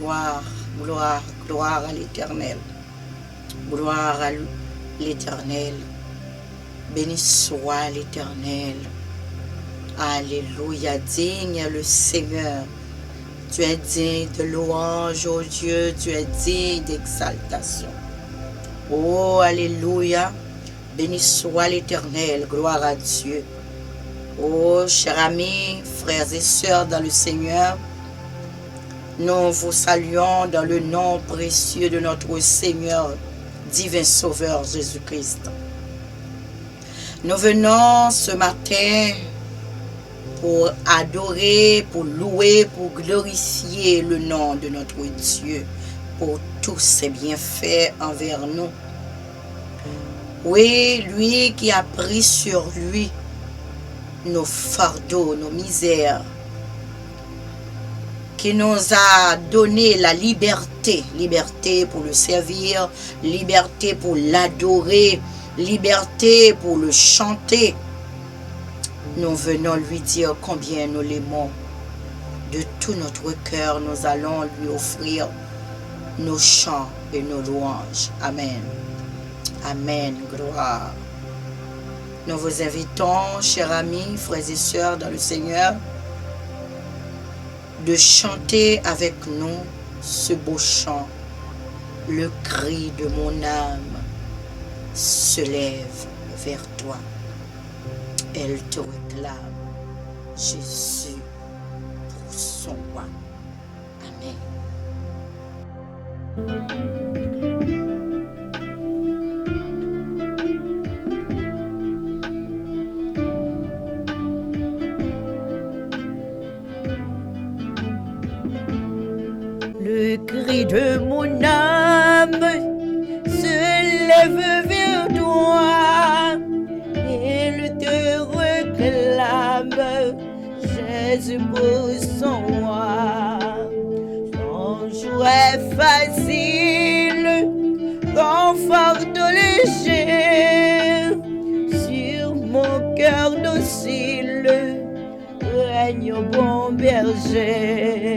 gloire, gloire, gloire à l'Éternel. Gloire à l'Éternel. Béni soit l'Éternel. Alléluia, digne est le Seigneur. Tu es digne de louange, oh Dieu, tu es digne d'exaltation. Oh, alléluia, béni soit l'Éternel, gloire à Dieu. Oh, chers amis, frères et sœurs dans le Seigneur, nous vous saluons dans le nom précieux de notre Seigneur, divin Sauveur Jésus-Christ. Nous venons ce matin pour adorer, pour louer, pour glorifier le nom de notre Dieu pour tous ses bienfaits envers nous. Oui, lui qui a pris sur lui nos fardeaux, nos misères, qui nous a donné la liberté, liberté pour le servir, liberté pour l'adorer, liberté pour le chanter. Nous venons lui dire combien nous l'aimons. De tout notre cœur, nous allons lui offrir nos chants et nos louanges. Amen. Amen. Gloire. Nous vous invitons, chers amis, frères et sœurs dans le Seigneur, de chanter avec nous ce beau chant. Le cri de mon âme se lève vers toi. Elle te réclame, Jésus, pour son roi. Amen. Le cri de mon âme se lève vers toi. Elle te réclame, Jésus pour son roi. Son jour est facile, ton fardeau léger. Sur mon cœur docile, règne au bon berger.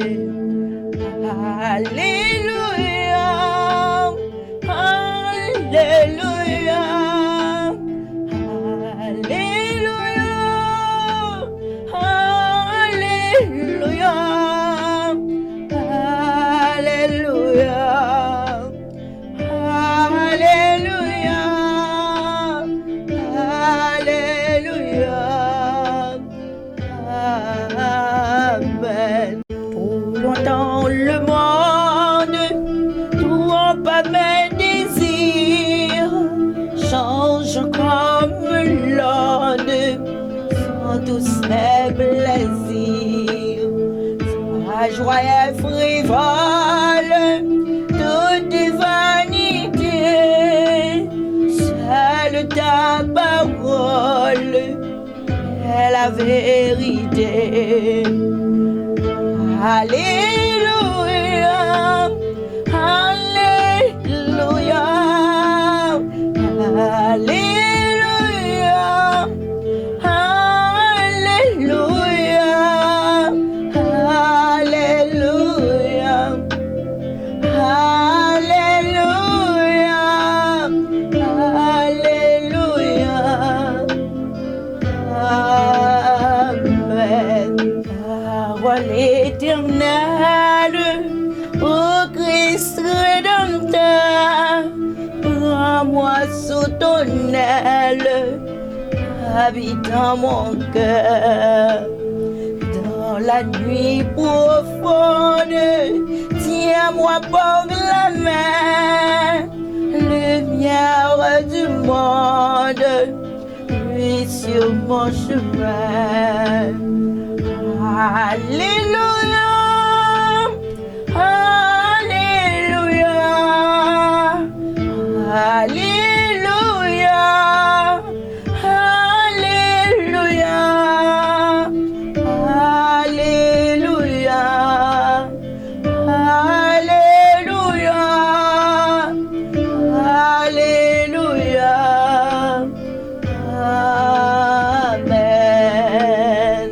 Alléluia, Alléluia, Alléluia, Alléluia, Alléluia, Alléluia, Alléluia, Amen. Trop longtemps le monde, tout pas mes désirs, change comme l'onde, sans tous mes plaisirs. Sa joie est frivole, toute vanité, seule ta parole est la vérité. Alléluia, Alléluia, Alléluia, Alléluia, Alléluia, Alléluia, Alléluia, Amen. Parole éternelle, ô Christ rédempteur, prends-moi sous ton aile, habite en mon cœur. Dans la nuit profonde, tiens-moi par la main, lumière du monde, luis sur mon chemin. Alléluia, Alléluia, Alléluia, Alléluia, Alléluia, Alléluia, Alléluia, Amen.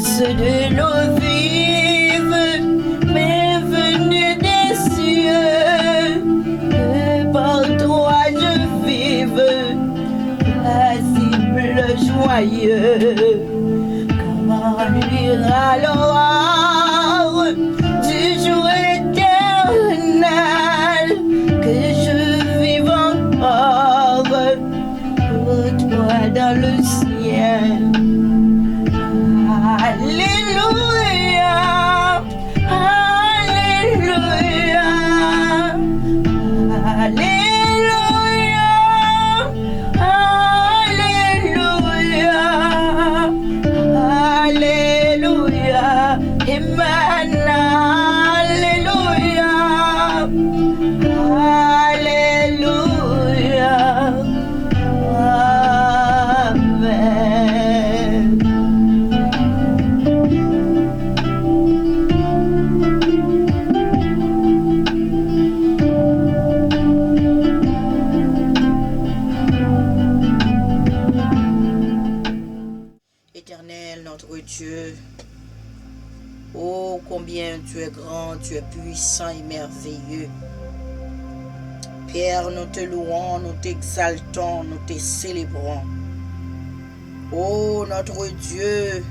source de l'eau vive m'est venue des cieux, que par toi je vive, paisible, joyeux. Comment lui alors du jour éternel que je vive encore pour toi dans le ciel. Alléluia, Alléluia, Alléluia, Alléluia, Amen, Alléluia, Alléluia, Amen. Éternel, notre Dieu, oh combien tu es grand, tu es puissant et merveilleux. Père, nous te louons, nous t'exaltons, nous te célébrons. Oh notre Dieu,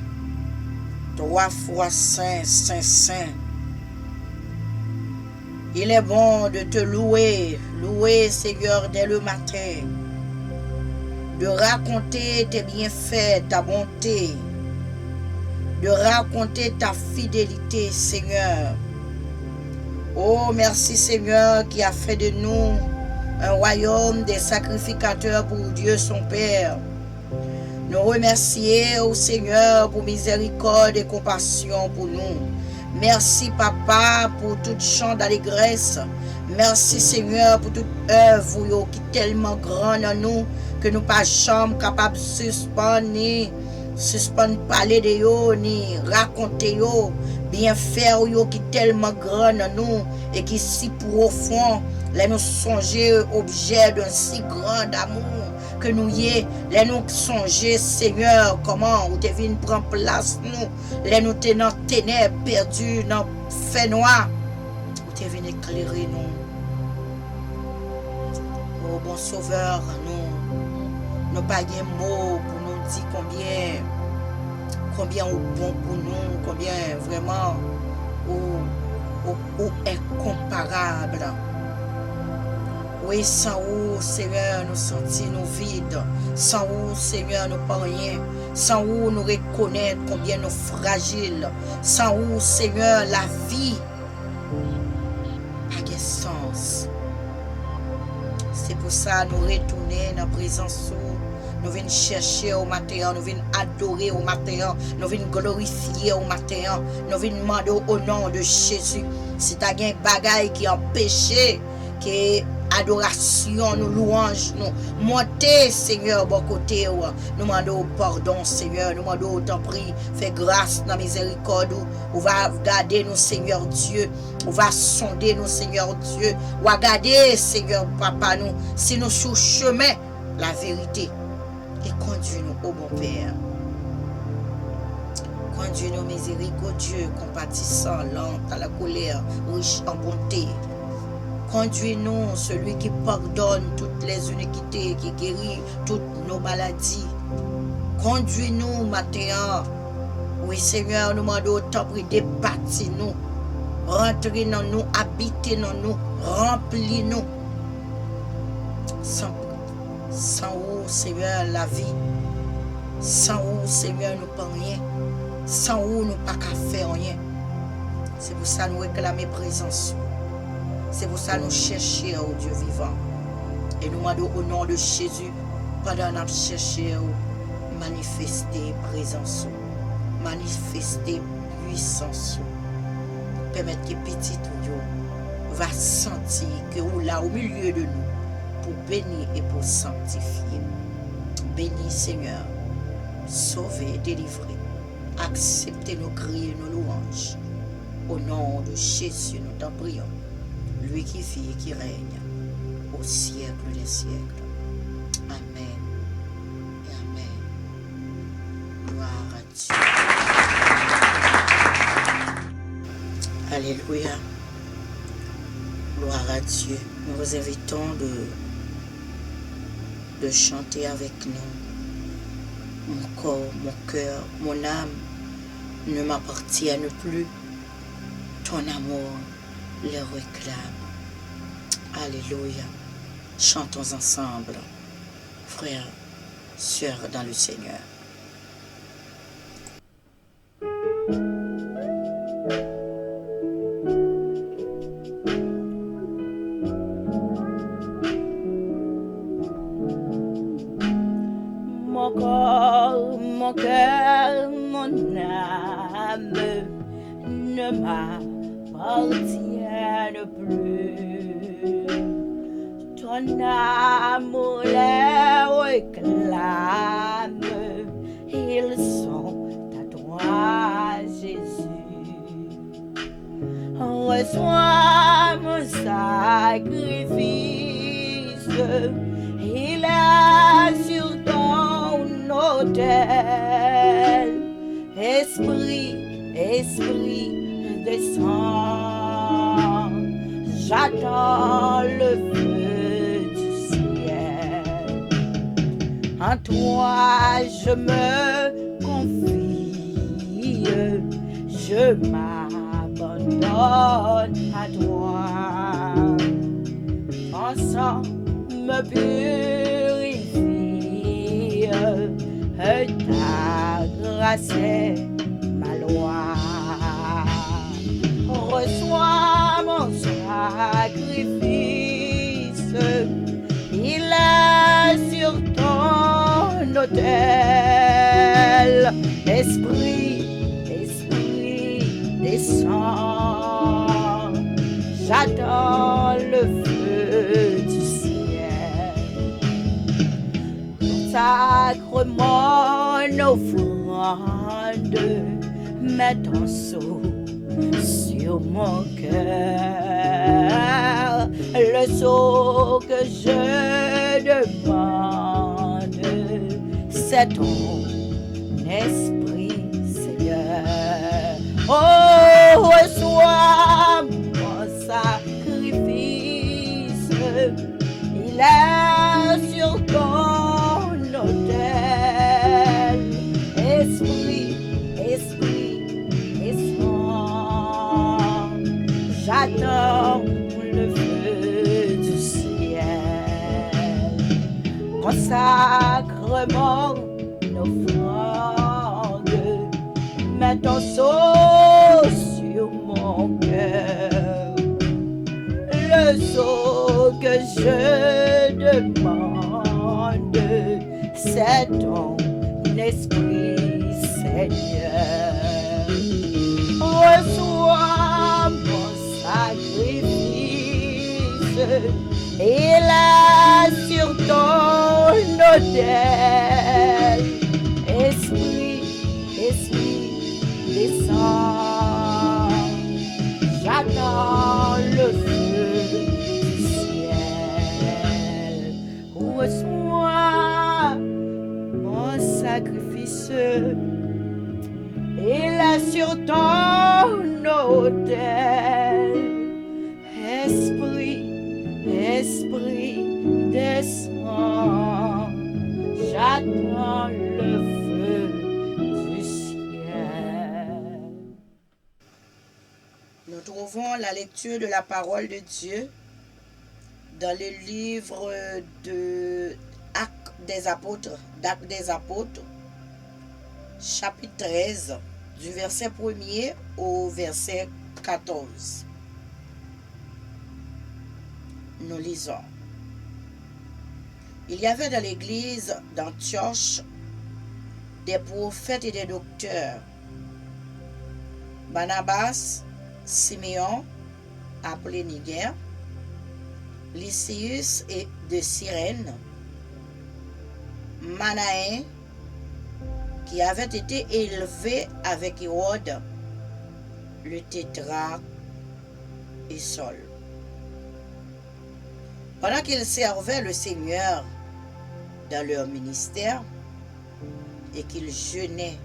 3 fois saint, saint, saint. Il est bon de te louer, louer Seigneur dès le matin, de raconter tes bienfaits, ta bonté, de raconter ta fidélité, Seigneur. Oh, merci Seigneur qui a fait de nous un royaume des sacrificateurs pour Dieu son Père. Nous remercions, oh Seigneur, pour miséricorde et compassion pour nous. Merci Papa pour toute chant d'allégresse. Merci Seigneur pour toute œuvre qui est tellement grande en nous que nous pas jamais capables de suspendre parler de yo ni raconter yo bien faire yo qui est tellement grand en nous et qui si profond les nous songer objet d'un si grand amour que nous y est, les nous songer Seigneur comment ou te vient prendre place nous, les nous tenant ténèbres perdus dans fait noir, ou te vient éclairer nous. Oh bon sauveur, nous pas de mots pour nous dire combien ou bon pour nous, combien vraiment ou incomparable. Oui, sans vous, Seigneur, nous sentir nous vides. Sans vous, Seigneur, nous pas rien. Sans vous, nous reconnaître combien nous fragiles. Sans vous, Seigneur, la vie n'a pas de sens. C'est pour ça que nous retournons dans la présence. Nous venons chercher au matin, nous venons adorer au matin, nous venons glorifier au matin, nous venons demander au nom de Jésus. Si tu as un bagage qui empêche que adoration, nous louange, nous montez, Seigneur, bon côté, nous demandons pardon, Seigneur, nous demandons, t'en prie, fais grâce dans la miséricorde, on va garder nous, Seigneur Dieu, on va sonder nous, Seigneur Dieu, on va garder, Seigneur Papa, nous, si nous sur chemin, la vérité, et conduis-nous au bon Père. Conduis-nous miséricordieux, compatissant, lent à la colère, riche en bonté. Conduis-nous, celui qui pardonne toutes les iniquités, qui guérit toutes nos maladies. Conduis-nous, matin. Oui, Seigneur, nous demandons autant de débattre nous. Rentrez dans nous, habitez dans nous, remplis-nous. Sans vous, Seigneur, la vie. Sans vous, Seigneur, nous pas rien. Sans vous, nous pas qu'à faire rien. C'est pour ça que nous réclamons présence. C'est pour ça que nous cherchons au Dieu vivant. Et nous demandons au nom de Jésus, pendant que nous cherchons, manifester présence, manifester puissance. Permettre que petit Dieu va sentir que vous là au milieu de nous pour bénir et pour sanctifier. Bénis Seigneur, sauver, délivrer, accepter nos cris et nos louanges. Au nom de Jésus, nous t'en prions. Lui qui vit et qui règne au siècle des siècles. Amen et Amen. Gloire à Dieu. Alléluia. Gloire à Dieu. Nous vous invitons de chanter avec nous. Mon corps, mon cœur, mon âme ne m'appartiennent plus. Ton amour les réclame. Alléluia. Chantons ensemble, frères, sœurs dans le Seigneur. Mon corps, mon cœur, mon âme ne m'appartiennent plus. Ton amour les réclame, ils sont à toi, Jésus. Reçois mon sacrifice, il est sur ton autel. Esprit, Esprit, descends, j'attends le feu du ciel. En toi je me confie, je m'abandonne à toi. Ton sang me purifie, ta grâce est ma loi. Reçois mon sacrifice, il est sur ton autel. Esprit, Esprit, descends, j'attends le feu du ciel. Consacre mon offrande, mets ton sceau sur mon cœur, le sceau que je demande, c'est ton esprit, Seigneur. Oh, reçois mon sacrifice, il est sur ton autel. Esprit, Esprit, descends, j'attends le feu du ciel. Consacre mon offrande, mets ton sceau sur mon cœur, le sceau que je demande, c'est ton esprit, Seigneur. Reçois mon sacrifice, il est sur ton autel. Esprit, Esprit, descends, j'attends le feu du ciel. Reçois mon sacrifice, il est sur ton autel. Esprit, Esprit, descends, j'attends le feu du ciel. Nous trouvons la lecture de la parole de Dieu dans le livre de d'Actes des Apôtres, chapitre 13, du verset 1er au verset 14. Nous lisons. Il y avait dans l'église d'Antioche des prophètes et des docteurs, Barnabas, Siméon, appelé Niger, Lysius et de Cyrène, Manaen, qui avait été élevé avec Hérode, le tétrarque, et Saul. Pendant qu'ils servaient le Seigneur dans leur ministère et qu'ils jeûnaient,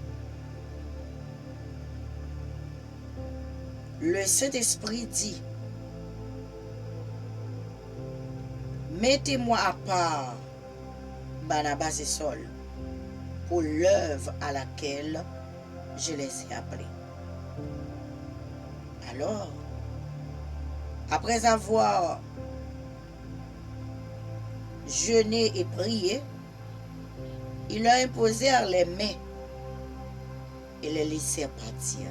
le Saint-Esprit dit, mettez-moi à part Barnabas et Saul pour l'œuvre à laquelle je les ai appelés. Alors, après avoir jeûné et prié, ils leur imposèrent les mains et les laissèrent partir.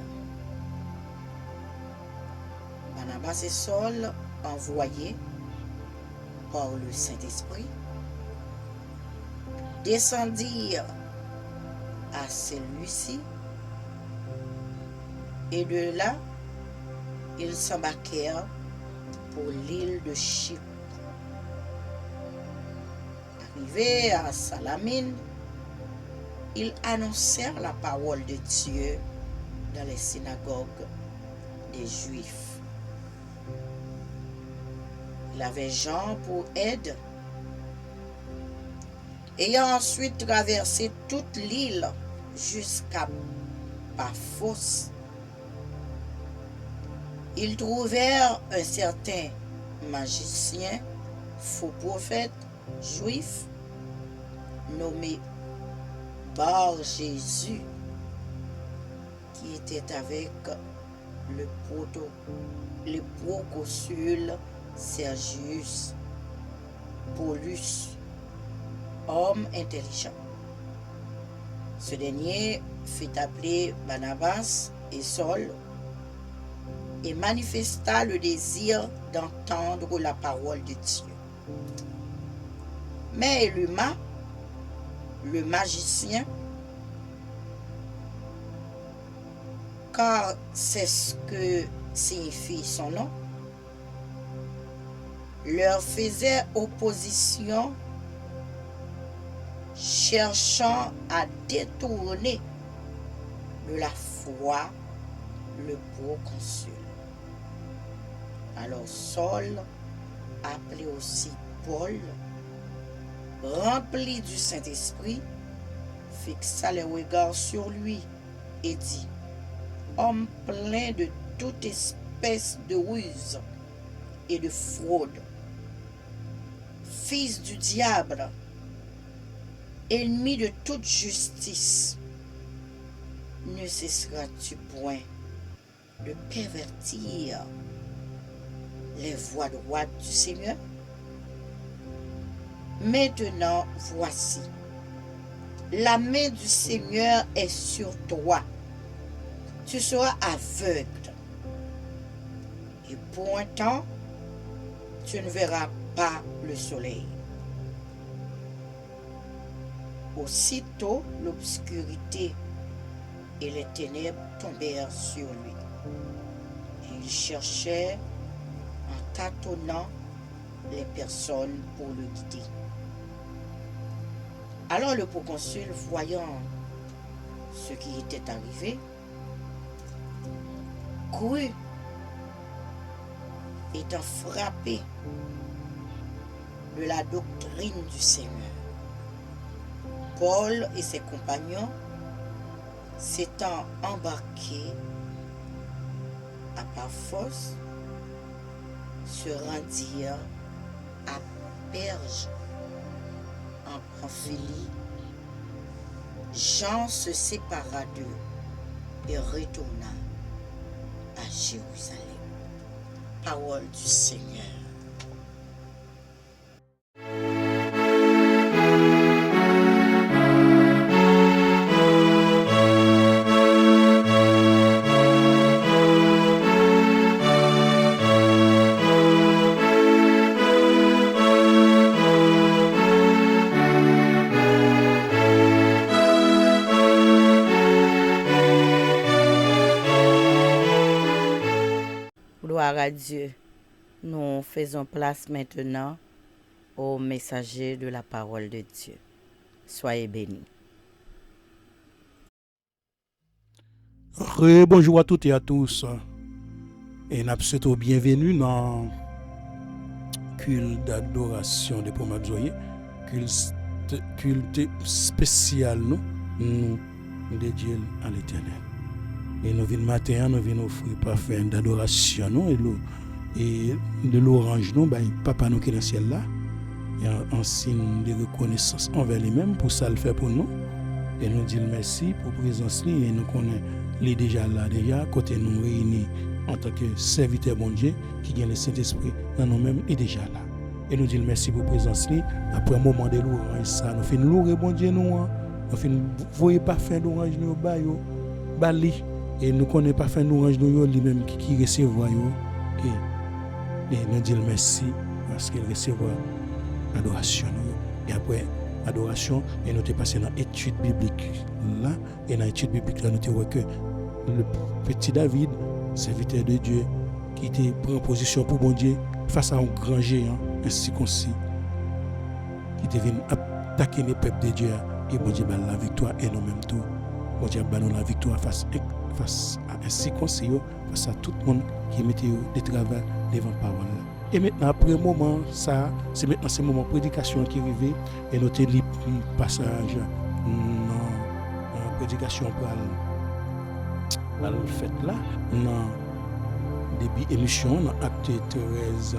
Barnabas et Saul, envoyés par le Saint-Esprit, descendirent à celui-ci et de là, ils s'embarquèrent pour l'île de Chypre. Arrivés à Salamine, ils annoncèrent la parole de Dieu dans les synagogues des Juifs. Il avait Jean pour aide. Ayant ensuite traversé toute l'île jusqu'à Paphos, ils trouvèrent un certain magicien, faux prophète, juif, nommé Bar-Jésus, qui était avec le proconsul Sergius Paulus, homme intelligent. Ce dernier fit appeler Barnabas et Saul et manifesta le désir d'entendre la parole de Dieu. Mais Eluma, le magicien, car c'est ce que signifie son nom, leur faisait opposition, cherchant à détourner de la foi le proconsul. Alors Saul, appelé aussi Paul, rempli du Saint-Esprit, fixa les regards sur lui et dit, homme plein de toute espèce de ruse et de fraude, fils du diable, ennemi de toute justice, ne cesseras-tu point de pervertir les voies droites du Seigneur? Maintenant, voici, la main du Seigneur est sur toi. Tu seras aveugle. Et pour un temps, tu ne verras pas le soleil. Aussitôt, l'obscurité et les ténèbres tombèrent sur lui. Et il cherchait en tâtonnant les personnes pour le guider. Alors le proconsul, voyant ce qui était arrivé, crut, étant frappé de la doctrine du Seigneur. Paul et ses compagnons, s'étant embarqués à Paphos, se rendirent à Perge, en Pamphylie. Jean se sépara d'eux et retourna à Jérusalem. Parole du Seigneur. Gloire à Dieu. Nous faisons place maintenant au messager de la parole de Dieu. Soyez bénis. Bonjour à toutes et à tous. Et nous souhaitons bienvenue dans le culte d'adoration de Pomabzoye, culte spécial nous dédié à l'Éternel. Et nous venons matin, nous venons offrir parfum d'adoration, non? Et de l'orange, non? Ben, papa nous qui est dans le ciel là. Et en signe de reconnaissance envers lui-même, pour ça le fait pour nous. Et nous disons merci pour la présence et nous connaissons les déjà là, déjà, côté nous réunis en tant que serviteurs bon Dieu, qui gagne le Saint-Esprit dans nous-mêmes et déjà là. Et nous disons merci pour la présence. Après un moment de l'orange, ça, nous faisons louer bon Dieu, nous faisons voyer parfum d'orange, nous bali. Et nous connaissons parfum d'orange, nous lui-même qui recevoir. Et nous disons merci parce qu'il recevra l'adoration. Et après, adoration, et nous sommes passés dans l'étude biblique là. Et dans l'étude biblique là, nous avons vu que le petit David, serviteur de Dieu, qui était pris en position pour bon Dieu face à un grand géant, ainsi concis, qui était venu attaquer les peuples de Dieu, et bon Dieu la victoire, et nous-mêmes tout. Bon Dieu a la victoire face à ainsi concis, face à tout le monde qui mettait des travail devant la parole. Et maintenant, après un moment, ça, c'est maintenant ce moment de prédication qui arrive, et nous avons lu un passage dans la prédication pour le fait là, dans le début émission, dans Acte 13,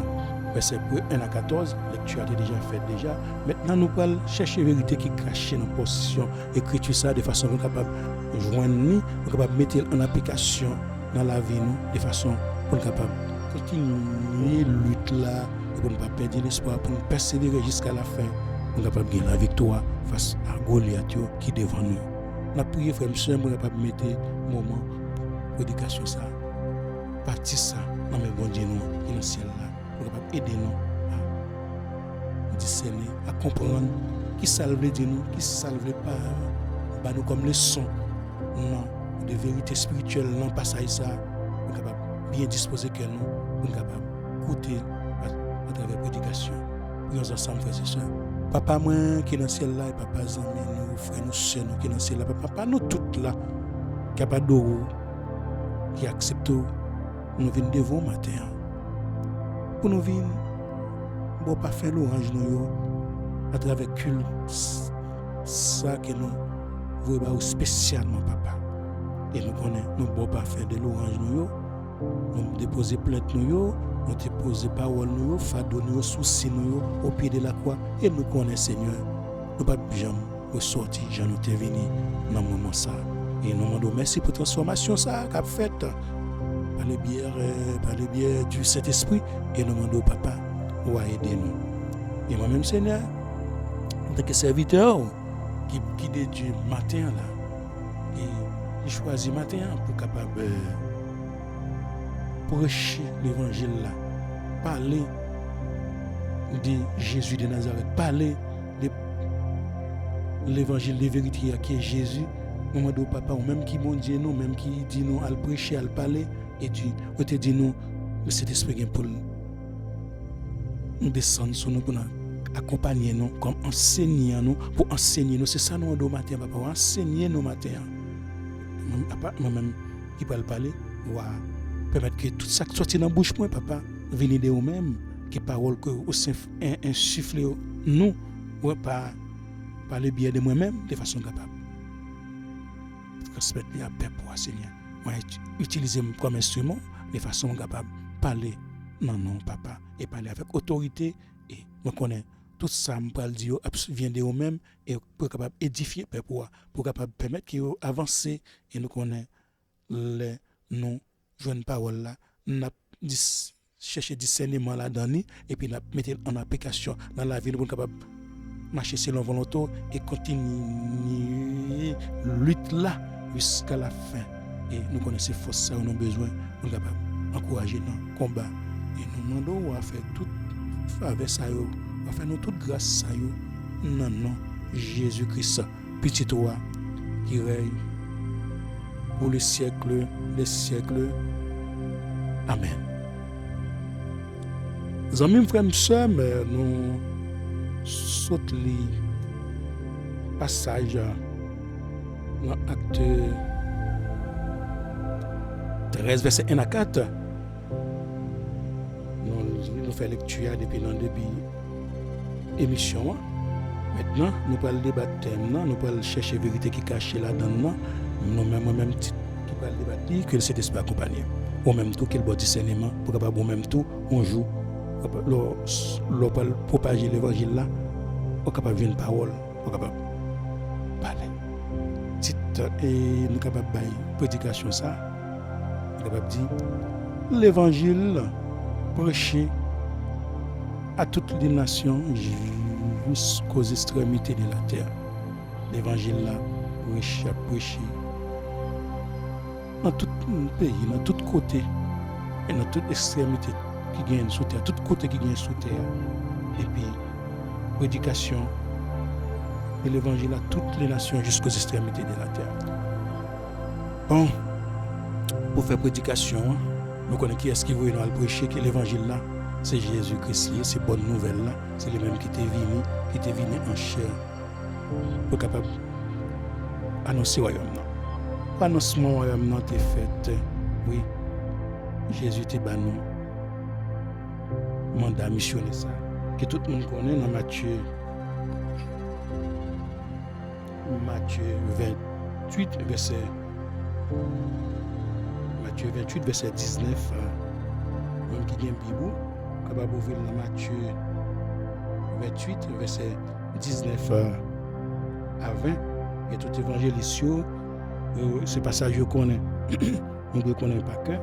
verset 1 à 14, lecture a été déjà faite déjà. Maintenant, nous allons chercher la vérité qui est cachée dans la position, écriture ça de façon capable de joindre, nous capable de mettre en application dans la vie, de façon pour capable continuer la lutte là, pour ne pas perdre l'espoir, pour persévérer jusqu'à la fin, pour capable de gagner la victoire face à Goliath qui est devant nous. Nous prions, frère, monsieur, pour capable de mettre un moment de prédication ça, partie ça, dans mes bons Dieu, qui est dans le ciel là, pour capable aider nous à discerner, à comprendre qui salve Dieu nous, qui salve pas nous comme leçon, non, de vérité spirituelle, non, pas ça et ça, pour capable bien disposer que nous, pour capable écouter à travers la prédication. Nous ensemble, frères et sœurs. Papa, moi, qui est dans le ciel là, et papa, amis, nous, frères, nous, sœurs, nous, qui est dans le ciel là, papa, nous toutes là, qui a pas d'eau, qui acceptent, nous venons devant le matin. Pour nous venir, bon, pas faire l'orange, nous, à travers le culte, ça que nous voyons spécialement, papa. Et nous connaissons, nous ne pouvons pas faire de l'orange, nous déposer plainte, nous déposer parole, nous fado, nous soucis, nous au pied de la croix. Et nous connaissons, Seigneur, nous ne pouvons pas jamais ressortir, jamais nous t'es venu dans le moment ça. Et nous demandons merci pour la transformation ça qu'a faite par le biais du Saint-Esprit. Et nous demandons, papa, ou à aider nous. Et moi-même, Seigneur, en tant que serviteur, qui dédie matin là, et je choisis matin pour capable prêcher l'évangile là, parler de Jésus de Nazareth, parler de l'évangile de vérité qui est Jésus. Maman de papa, ou même qui mon Dieu nous, même qui dit nous à le prêcher, à le parler, et tu te dit nous, le Saint-Esprit pour nous descendre sur nous, pour nous accompagner nous, comme enseigner nous, pour enseigner nous. C'est ça nous au matin, papa, pour enseigner nous matin. Moi-même qui peut le parler, permettre que tout ça qui sortit dans la bouche, moi, papa, vienne de vous-même, que parole que vous insufflez nous, par le biais de moi-même, de façon capable. Transmettre la paix pour Seigneur. Moi, utiliser comme instrument de façon capable de parler non, papa, et parler avec autorité. Et je connais tout ça, je peux dire, vient de vous-même, et pour capable édifier paix pour capable permettre qu'ils avancent. Et nous connaissons les non jeunes paroles là, nous chercher discernement là-dedans, et puis nous mettre en application dans la vie, nous sommes capables de marcher selon volonté et continuer lutte là jusqu'à la fin. Et nous connaissons force ça, nous avons besoin, nous sommes capables d'encourager dans le combat. Et nous demandons à faire toute faveur ça, à faire nous toute grâce ça, non, Jésus-Christ, petit roi qui règne pour les siècles des siècles. Amen. Amis, frères et sœurs, nous sautons les passages dans Acte 13, verset 1 à 4. Nous faisons lecture depuis le début de l'émission. Maintenant, nous allons débattre, nous allons chercher la vérité qui est cachée là-dedans. Nous-mêmes, qui pour aller débattre que le Saint-Esprit accompagne. Au même temps qu'il bon discernement pour capable au même temps on joue pour propager l'évangile là, on capable de une parole, on capable parler. Titre et nous capable bailler prédication ça, nous capable dire l'évangile prêché à toutes les nations jusqu'aux extrémités de la terre. L'évangile là prêché dans tout pays, dans tout côté et dans toute extrémité qui gagne sous terre, tout côté qui gagne sous terre. Et puis prédication de l'évangile à toutes les nations jusqu'aux extrémités de la terre. Bon, pour faire prédication, nous connaissons qui est-ce qui veut nous prêcher que l'évangile là, c'est Jésus-Christ, c'est bonne nouvelle là, c'est le même qui était venu en chair pour capable annoncer le royaume. L'annoncement du royaume est fait, oui, Jésus était banni, mandat missionnaire ça, que tout le monde connaît dans Matthieu 28, verset 19, même qui vient Bible, capable d'ouvrir dans Matthieu 28, verset 19 à 20, et tout évangéliste, ce passage je connais, on ne connaît pas que.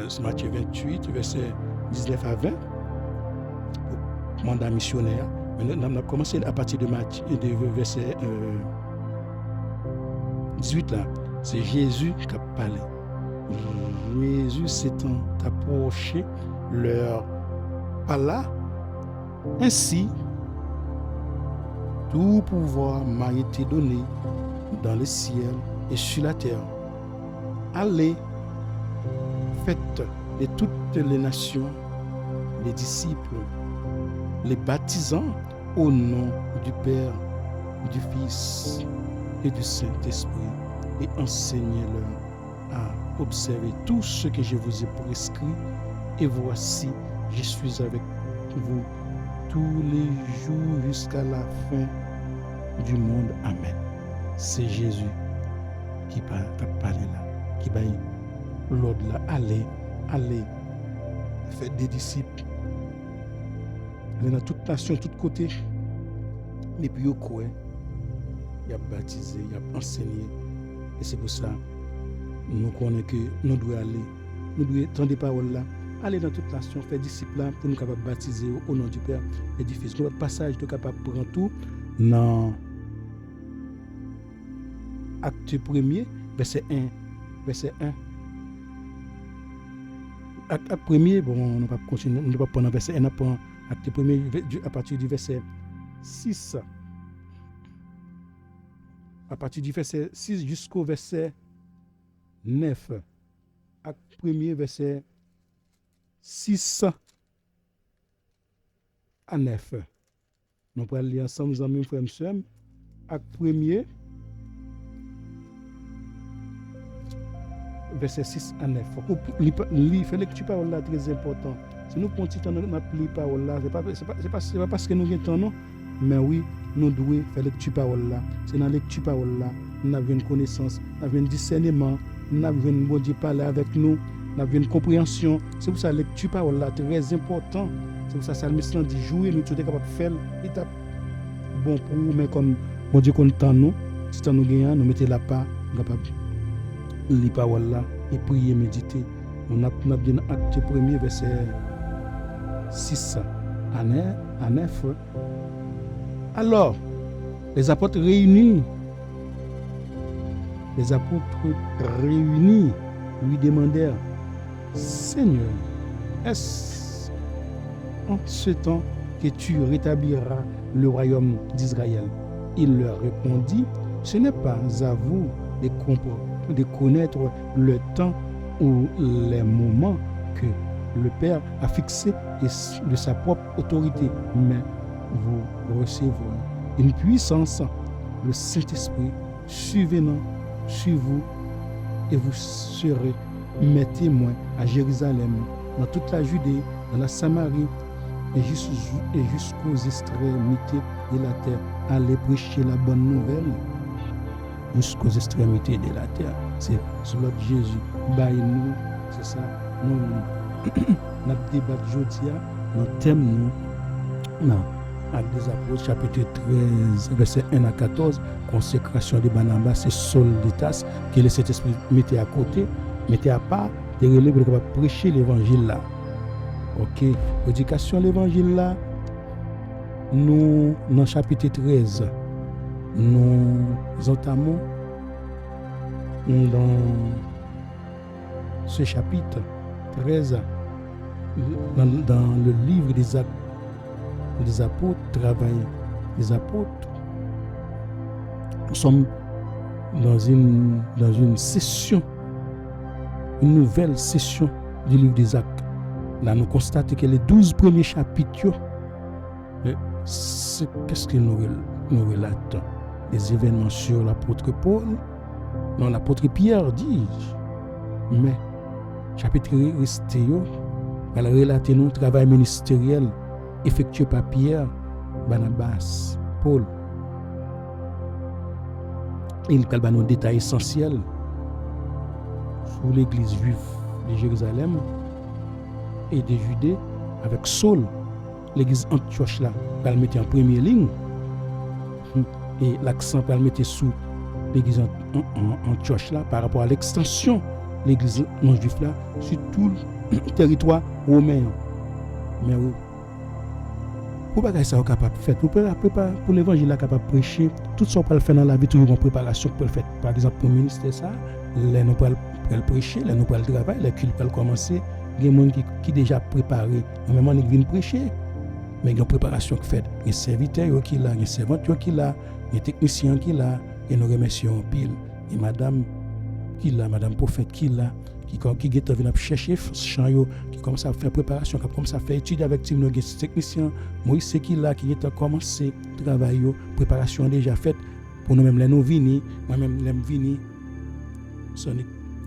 C'est Matthieu 28, verset 19 à 20, mandat missionnaire. Maintenant, on a commencé à partir de verset 18 là. C'est Jésus qui a parlé. Jésus s'étant approché leur par là. Ainsi, tout pouvoir m'a été donné dans le ciel et sur la terre. Allez, faites de toutes les nations les disciples, les baptisant au nom du Père, du Fils et du Saint-Esprit, et enseignez-leur à observer tout ce que je vous ai prescrit. Et voici, je suis avec vous tous les jours jusqu'à la fin du monde. Amen. C'est Jésus qui parle là, qui baille l'ordre là. Allez, faites des disciples. Allez dans toute nation, tout côté. Et puis, il a baptisé, il a enseigné. Et c'est pour ça, nous connaissons que nous devons aller, nous devons entendre des paroles là, aller dans toute nation, faire disciples là, pour nous capables de baptiser au nom du Père et du Fils. Notre passage, nous capable de prendre tout dans Acte 1er, verset 1. Acte 1er, bon, on ne va pas continuer, on ne va pas prendre verset 1, on prend Acte 1er à partir du verset 6. À partir du verset 6 jusqu'au verset 9. Acte 1er, verset 6 à 9. Nous allons lire ensemble, amis, frères et sœurs. Acte 1er, verset 6 à 9. Faire lecture parole là très important. Si nous continuons à lire parole là, c'est pas parce que nous avons non, mais oui, nous devons faire lecture parole là. C'est dans la lecture parole là, nous avons une connaissance, nous avons un discernement, nous avons une bon Dieu parler avec nous, nous avons une compréhension. C'est pour ça la lecture parole là très important. C'est pour ça que le Salmiste dit jouer, nous sommes capables de faire l'étape bon pour nous, mais comme bon Dieu content nous, si nous gagnons, nous mettons la part, capable lire parole là et prier, méditer. On a bien Acte 1er, verset 6 à 9. Alors, les apôtres réunis lui demandèrent: Seigneur, est-ce en ce temps que tu rétabliras le royaume d'Israël? Il leur répondit: ce n'est pas à vous de connaître le temps ou les moments que le Père a fixé de sa propre autorité, mais vous recevrez une puissance, le Saint-Esprit survenant sur vous, et vous serez mes témoins à Jérusalem, dans toute la Judée, dans la Samarie et jusqu'aux extrémités de la terre. Allez prêcher la bonne nouvelle jusqu'aux extrémités de la terre. C'est sur l'autre Jésus. Bah, nous, c'est ça. Nous, nous débat aujourd'hui, nous thème, nous, non. Actes des Apôtres, chapitre 13, verset 1 à 14, consécration de Barnabas, c'est Saul de Tarse, que le Saint-Esprit mettait à côté, mettait à part, des relais pour capable prêcher l'évangile là. Ok, prédication de l'évangile là, nous, dans chapitre 13, nous entamons dans ce chapitre 13, dans le livre des Actes des apôtres, travail des apôtres. Nous sommes dans une session, une nouvelle session du livre des Actes. Là, nous constatons que les 12 premiers chapitres, qu'est-ce qu'ils nous relatent? Des événements sur l'apôtre Paul, non, l'apôtre Pierre, dis-je. Mais, chapitre resté, elle relate nos travail ministériel effectué par Pierre, Barnabas, Paul. Il parle de détails essentiels sur l'église juive de Jérusalem et de Judée avec Saul. L'église Antioche là, elle mettait en première ligne et l'accent elle mettait sous l'église Antioche là par rapport à l'extension de l'église non juive là sur tout le territoire romain. Mais oui. Pour pas ça capable de faire pour l'évangile là capable de prêcher tout ça pour le faire dans la vie toujours en préparation pour le faire par exemple pour ministère ça les nous pour le prêcher les nous pour le travail les cultes pour commencer il y a des gens qui déjà préparé même moment ils viennent prêcher mais il y a une préparation qui fait les serviteurs qui là les servantes qui là les techniciens qui là et nous remercions pile et madame qui là madame prophète qui là qui est venu chercher chant qui comme ça faire préparation comme ça fait étude avec nos techniciens Moïse c'est qui là qui est commencé travail préparation déjà faite pour nous même les nous venir moi même les venir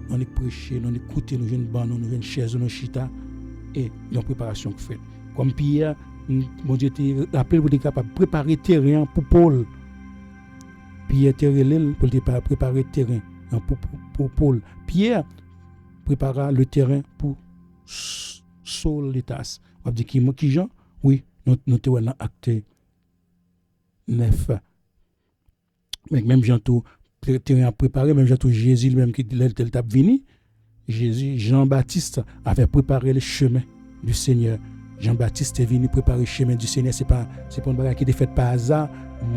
on est prêcher on écouter nous jeunes bancs nous jeunes chaises nous chita et une préparation qui fait comme Pierre mon Dieu te rappelle pour être capable préparer terrain pour Paul Pierre terrain pour préparer terrain pour Paul Pierre prépara le terrain pour Saul de Tarse. On dit qui Jean? Oui, nous sommes dans acte 9. Mais même Jean tout le terrain préparé, même Jean tout Jésus même qui t'a venu, Jésus Jean-Baptiste avait préparé le chemin du Seigneur. Jean-Baptiste est venu préparer le chemin du Seigneur, c'est pas une bagarre qui est faite par hasard.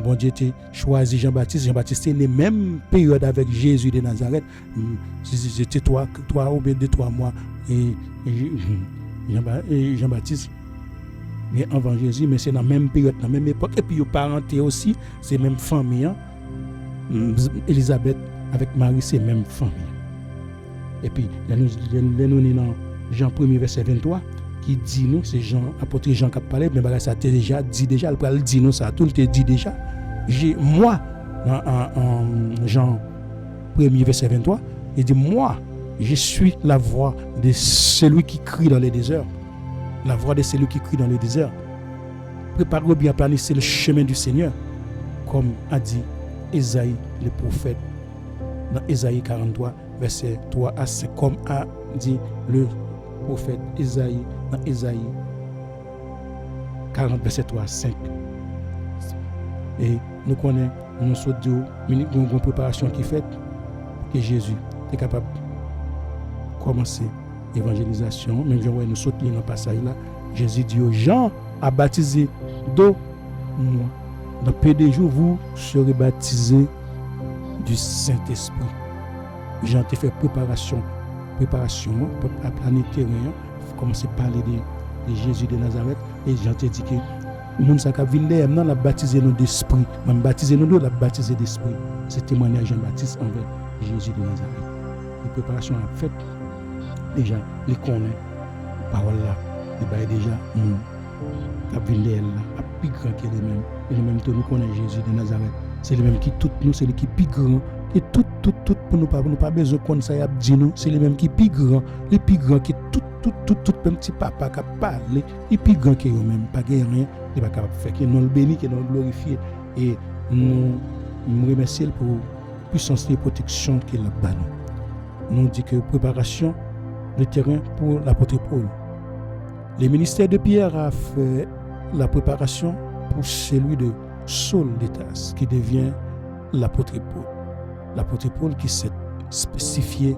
Bon Dieu a choisi Jean-Baptiste est les mêmes périodes avec Jésus de Nazareth. C'était 3 ou bien 2-3 mois et Jean-Baptiste mais avant Jésus, mais c'est dans la même période, dans la même époque. Et puis ils parenté aussi, c'est même famille. Élisabeth avec Marie, c'est même famille. Et puis nous sommes dans Jean 1 verset 23 qui dit nous, c'est Jean, apôtre Jean qui a parlé, mais ça t'est déjà dit déjà, il dit nous ça, tout le dit déjà. Moi, en Jean 1 verset 23, il dit moi, je suis la voix de celui qui crie dans les déserts. La voix de celui qui crie dans le désert. Préparez bien, planifiez le chemin du Seigneur, comme a dit Ésaïe le prophète dans Ésaïe 43, verset 3 à 5, comme a dit le prophète Ésaïe dans Ésaïe 40, verset 3 à 5. Et nous connaissons, nous sommes une préparation qui est faite que Jésus est capable de commencer l'évangélisation. Même si nous sautons dans le passage là, Jésus dit aux gens à baptiser d'eau. Dans peu de jours, vous serez baptisés du Saint-Esprit. Jean te fait préparation à planétaire, commencer à parler de Jésus de Nazareth. Et Jean te dit que le monde qui vient là, l'a baptisé nous d'esprit. Même baptisé nous, l'a baptisé d'esprit. C'est témoignage Jean-Baptiste envers Jésus de Nazareth. Les préparations à fait, déjà, les connaît, parole là, et bien déjà, qui vient là, à plus grand que les mêmes. Et le même temps, nous connaissons Jésus de Nazareth. C'est le même qui tout nous, c'est le qui plus grand. Et tout pour nous pas besoin de connaître ça, il a dit nous, c'est le même qui plus grand. Les plus grands qui tout même petit papa qui parle, les plus grands qui eux-mêmes, pas rien, il n'est pas capable de faire, qui nous le bénit, qui nous le glorifie. Et nous remercions pour puissance et protection qu'il a donné. Nous dit que préparation de terrain pour l'apôtre Paul. Le ministère de Pierre a fait la préparation pour celui de Saul de Tarse, qui devient l'apôtre Paul. L'apôtre Paul qui s'est spécifié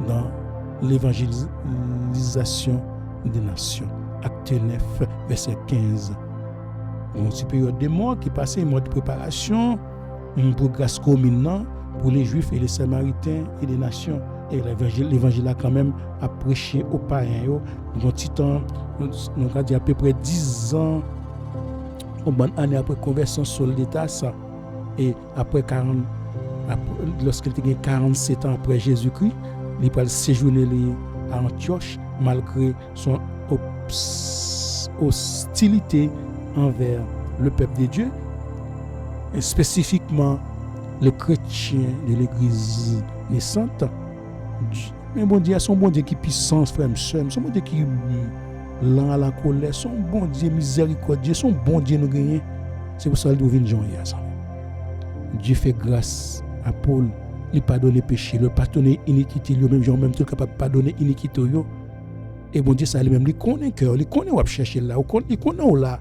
dans l'évangélisation des nations. Acte 9, verset 15. Une période de mois qui passait, un mois de préparation pour grâce commune pour les Juifs et les Samaritains et les nations. Et l'évangile a quand même à prêcher aux païens. Donc, petit temps, on a dit à peu près 10 ans, une bonne année après conversion sur l'État, et après 40, lorsqu'il était 47 ans après Jésus-Christ, il peut séjourner à Antioche malgré son hostilité envers le peuple de Dieu, et spécifiquement les chrétiens de l'église naissante. Mais bon Dieu, son bon Dieu qui puissance, frère, son bon Dieu qui lent à la colère, son bon Dieu miséricordieux, son bon Dieu nous gagne. C'est pour ça qu'il doit venir joindre ça. Dieu fait grâce à Paul, il pardonne les péchés, il pardonne l'iniquité, lui-même, genre même tout capable de pardonner l'iniquité. Et bon Dieu, ça lui-même, il connaît le cœur, il connaît où chercher là, il connaît où là.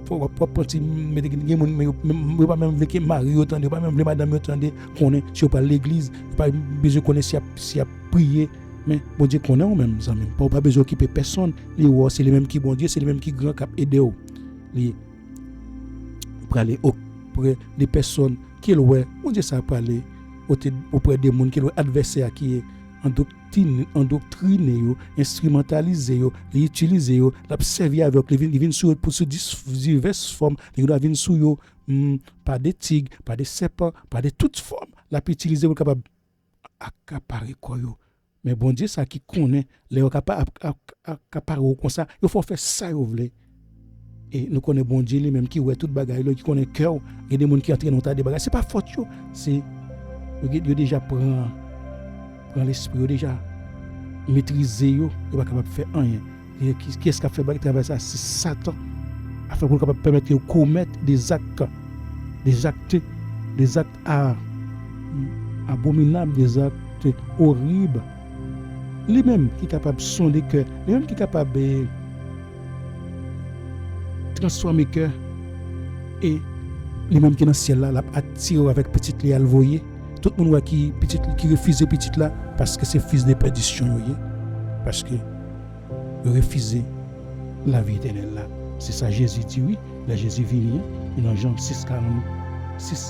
On va partir mais pas même avec Marie autant pas même madame autant connaît si pas l'église pas besoin connaître si a prier mais bon Dieu connaît ou même ça même pas besoin occuper personne c'est les mêmes qui bon Dieu c'est les mêmes qui grand cap aider les pour aller auprès des personnes qui ouais bon Dieu ça parler auprès des monde qui est adversaire qui est endoctriné, instrumentalisé, utilisé, l'observer avec les vins sur diverses formes, les vins sur pas des tigres, pas des serpents, pas de toutes formes, la peut utiliser pour capable accaparer quoi yo. Mais bon Dieu ça qui connaît les capable accaparer comme ça, il faut faire ça vous voulez. Et nous connaissons bon Dieu lui-même qui ouais toute bagaille qui connaît cœur, il y a des monde qui entraînent dans ta des bagages, c'est pas faute yo, c'est yo déjà prend l'esprit déjà maîtriser yo pas capable de faire rien. Qui est-ce qui a fait travers ça? C'est Satan afin pour capable permettre de commettre des actes abominables, des actes horribles. Lui-même qui est capable de sonder cœur, lui-même qui est capable de transformer cœur et lui-même qui est dans le ciel là attire avec petite li à le voyer. Tout le monde qui refuse petite là parce que c'est fils de perdition parce que refuser la vie éternelle là. C'est ça Jésus dit oui, là Jésus vient dans Jean 6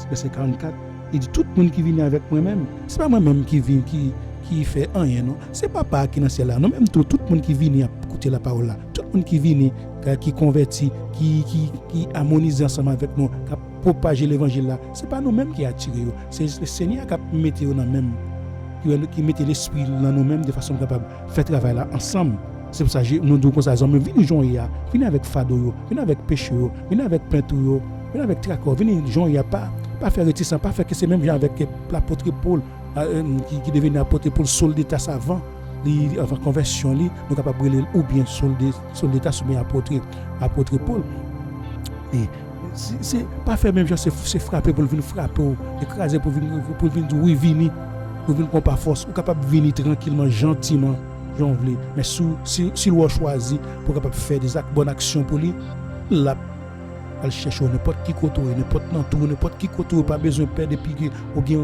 verset 44, il dit tout le monde qui vient avec moi-même, c'est pas moi-même qui vient qui fait rien non, c'est papa qui dans ciel là, non même tout le monde qui vient écouter la parole là, tout le monde qui vient qui convertit, qui harmonise ensemble avec nous, qui propager l'évangile là, c'est pas nous-mêmes qui attirons, c'est le Seigneur qui met nous même qui met l'esprit dans nous-mêmes de façon capable faire travail là ensemble. C'est pour ça que nous disons comme ça, venez joindre, venez avec fado, venez avec péché, venez avec peinture, venez avec tracor, venez joindre, pas faire réticent, pas faire que c'est même avec l'apôtre Paul qui devenait apôtre Paul Saul d'État avant conversion nous capable brûler ou bien Saul d'État ou bien apôtre Paul. Et c'est pas faire même genre c'est frapper pour venir frapper, écraser pour venir dire oui venir pour venir pas force, ou capable venir tranquillement gentiment. Mais si l'on choisit pour capable faire des actes bonnes actions pour lui, là elle cherche n'importe qui côté, n'importe qui côté, pas besoin de perdre des pieds ou bien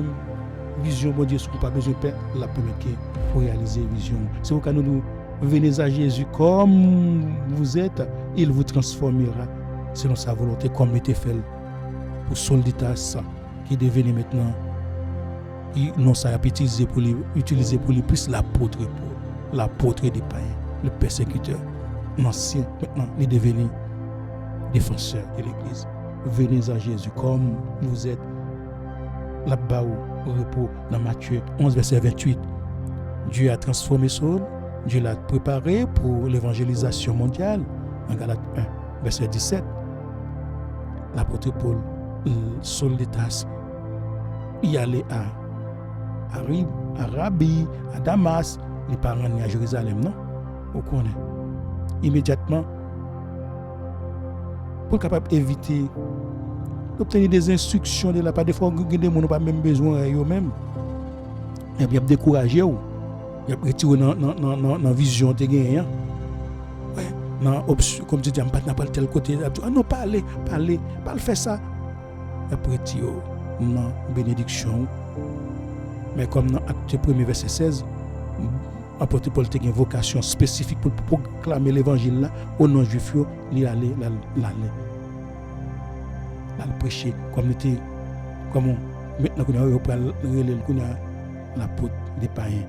vision bon Dieu, pas besoin de perdre la première qui pour réaliser vision. C'est pourquoi nous venez à Jésus comme vous êtes, il vous transformera selon sa volonté comme il était fait pour Solditas qui devenait maintenant non ça a utilisé pour lui plus l'apôtre Paul, l'apôtre des païens, le persécuteur, l'ancien, maintenant il est devenu défenseur de l'Église. Venez à Jésus comme vous êtes. Là-bas au repos dans Matthieu 11 verset 28. Dieu a transformé Saul, Dieu l'a préparé pour l'évangélisation mondiale. En Galates 1 verset 17. L'apôtre Paul, Saul de Tarse, il allait à Rabbi, à Damas, les parents à Jérusalem, non? Vous connaissez. Immédiatement, pour capable éviter obtenir des instructions de la part des fois des gens pas même besoin eux même et puis décourager ou il a retiré dans vision de gagner ouais dans option comme tu dis pas pas tel côté ah non pas aller pas faire ça après retiré dans bénédiction mais comme dans acte 1 verset 16 apôtre Paul a une vocation spécifique pour proclamer l'évangile là au nom juif il aller prêcher comme était comme maintenant qu'on a pas l'apôtre des païens.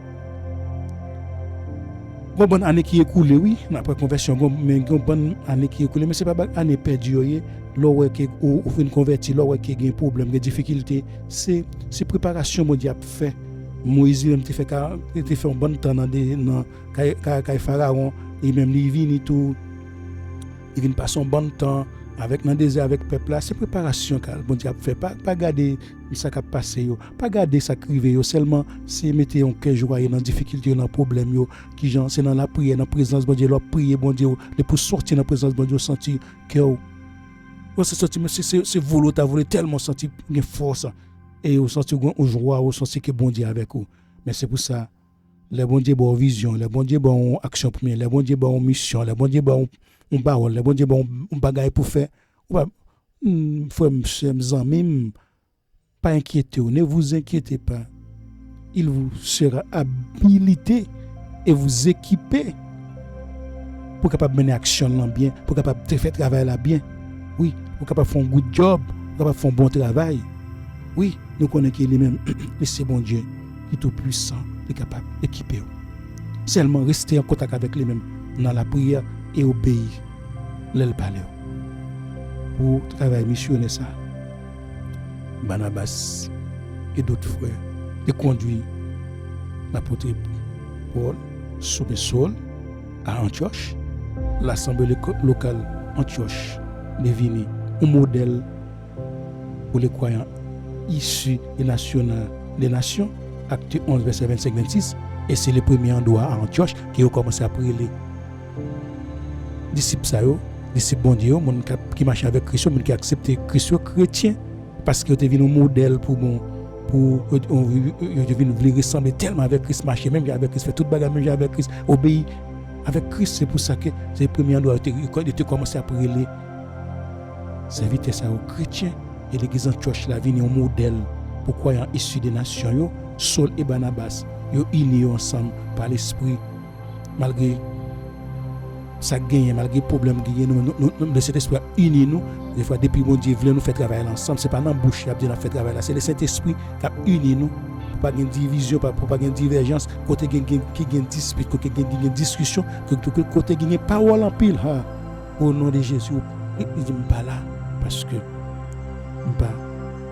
Bonne année qui est écoulée oui après conversion mais bonne année qui est écoulée mais c'est pas année perdue là que ou fin converti là que gain problème des difficultés c'est préparation mon diable fait Moïse il fait un bon temps dans pharaon et même il vient passer un bon temps avec dans désert avec peuple là c'est préparation car bon Dieu fait pas garder ça qui a passé pas garder ça crivé seulement c'est mettre un cœur joyeux dans difficulté dans problème qui genre c'est dans la prière dans présence bon Dieu leur prier bon Dieu pour sortir dans présence bon Dieu sentir cœur c'est sorti mais c'est volontaire voulu tellement sentir une force et au sentir une joie au sentir que bon Dieu avec vous mais c'est pour ça les bon Dieu bon vision les bon Dieu bon action première les bon Dieu bon mission les bon Dieu bon on parole les bon Dieu bon bagaille pour faire frère mes amis pas inquiétez ne vous inquiétez pas il vous sera habilité et vous équiper pour capable mener action là bien pour capable faire travail là bien oui pour capable faire un good job pour capable faire un bon travail oui nous connaissons qu'il est même et c'est bon Dieu qui est tout puissant est capable d'équiper seulement rester en contact avec lui même dans la prière et obéir le parler pour travailler missionnaire ça Barnabas et d'autres frères et conduit l'apôtre Paul sauver Saul à Antioche l'assemblée locale Antioche devient un modèle pour les croyants issus des nations acte 11 verset 25-26 et c'est le premier endroit à Antioche qui ont commencé à prier les disciples disciples bon Dieu monde qui marche avec Christ monde qui accepté Christ chrétien parce que était venu un modèle pour devenu ressembler tellement avec Christ marcher même avec Christ fait toute bagarre même avec Christ obéir avec Christ c'est pour ça que c'est le premier endroit de commencer à prier les serviteurs ça aux chrétiens et l'église Antioche là vient un modèle pour croyants issus des nations Saul et Barnabas yo unis ensemble par l'esprit malgré ça gagne malgré problème gagne nous de cet esprit uni nous des fois depuis mon Dieu veut nous faire travailler ensemble c'est pas dans bouche a dire faire travail là c'est le Saint-Esprit qui a uni nous pour pas gagne division pour pas gagne divergence côté qui gagne dispute côté gagne discussion côté gagne parole en pile au nom de Jésus il dit pas là parce que pas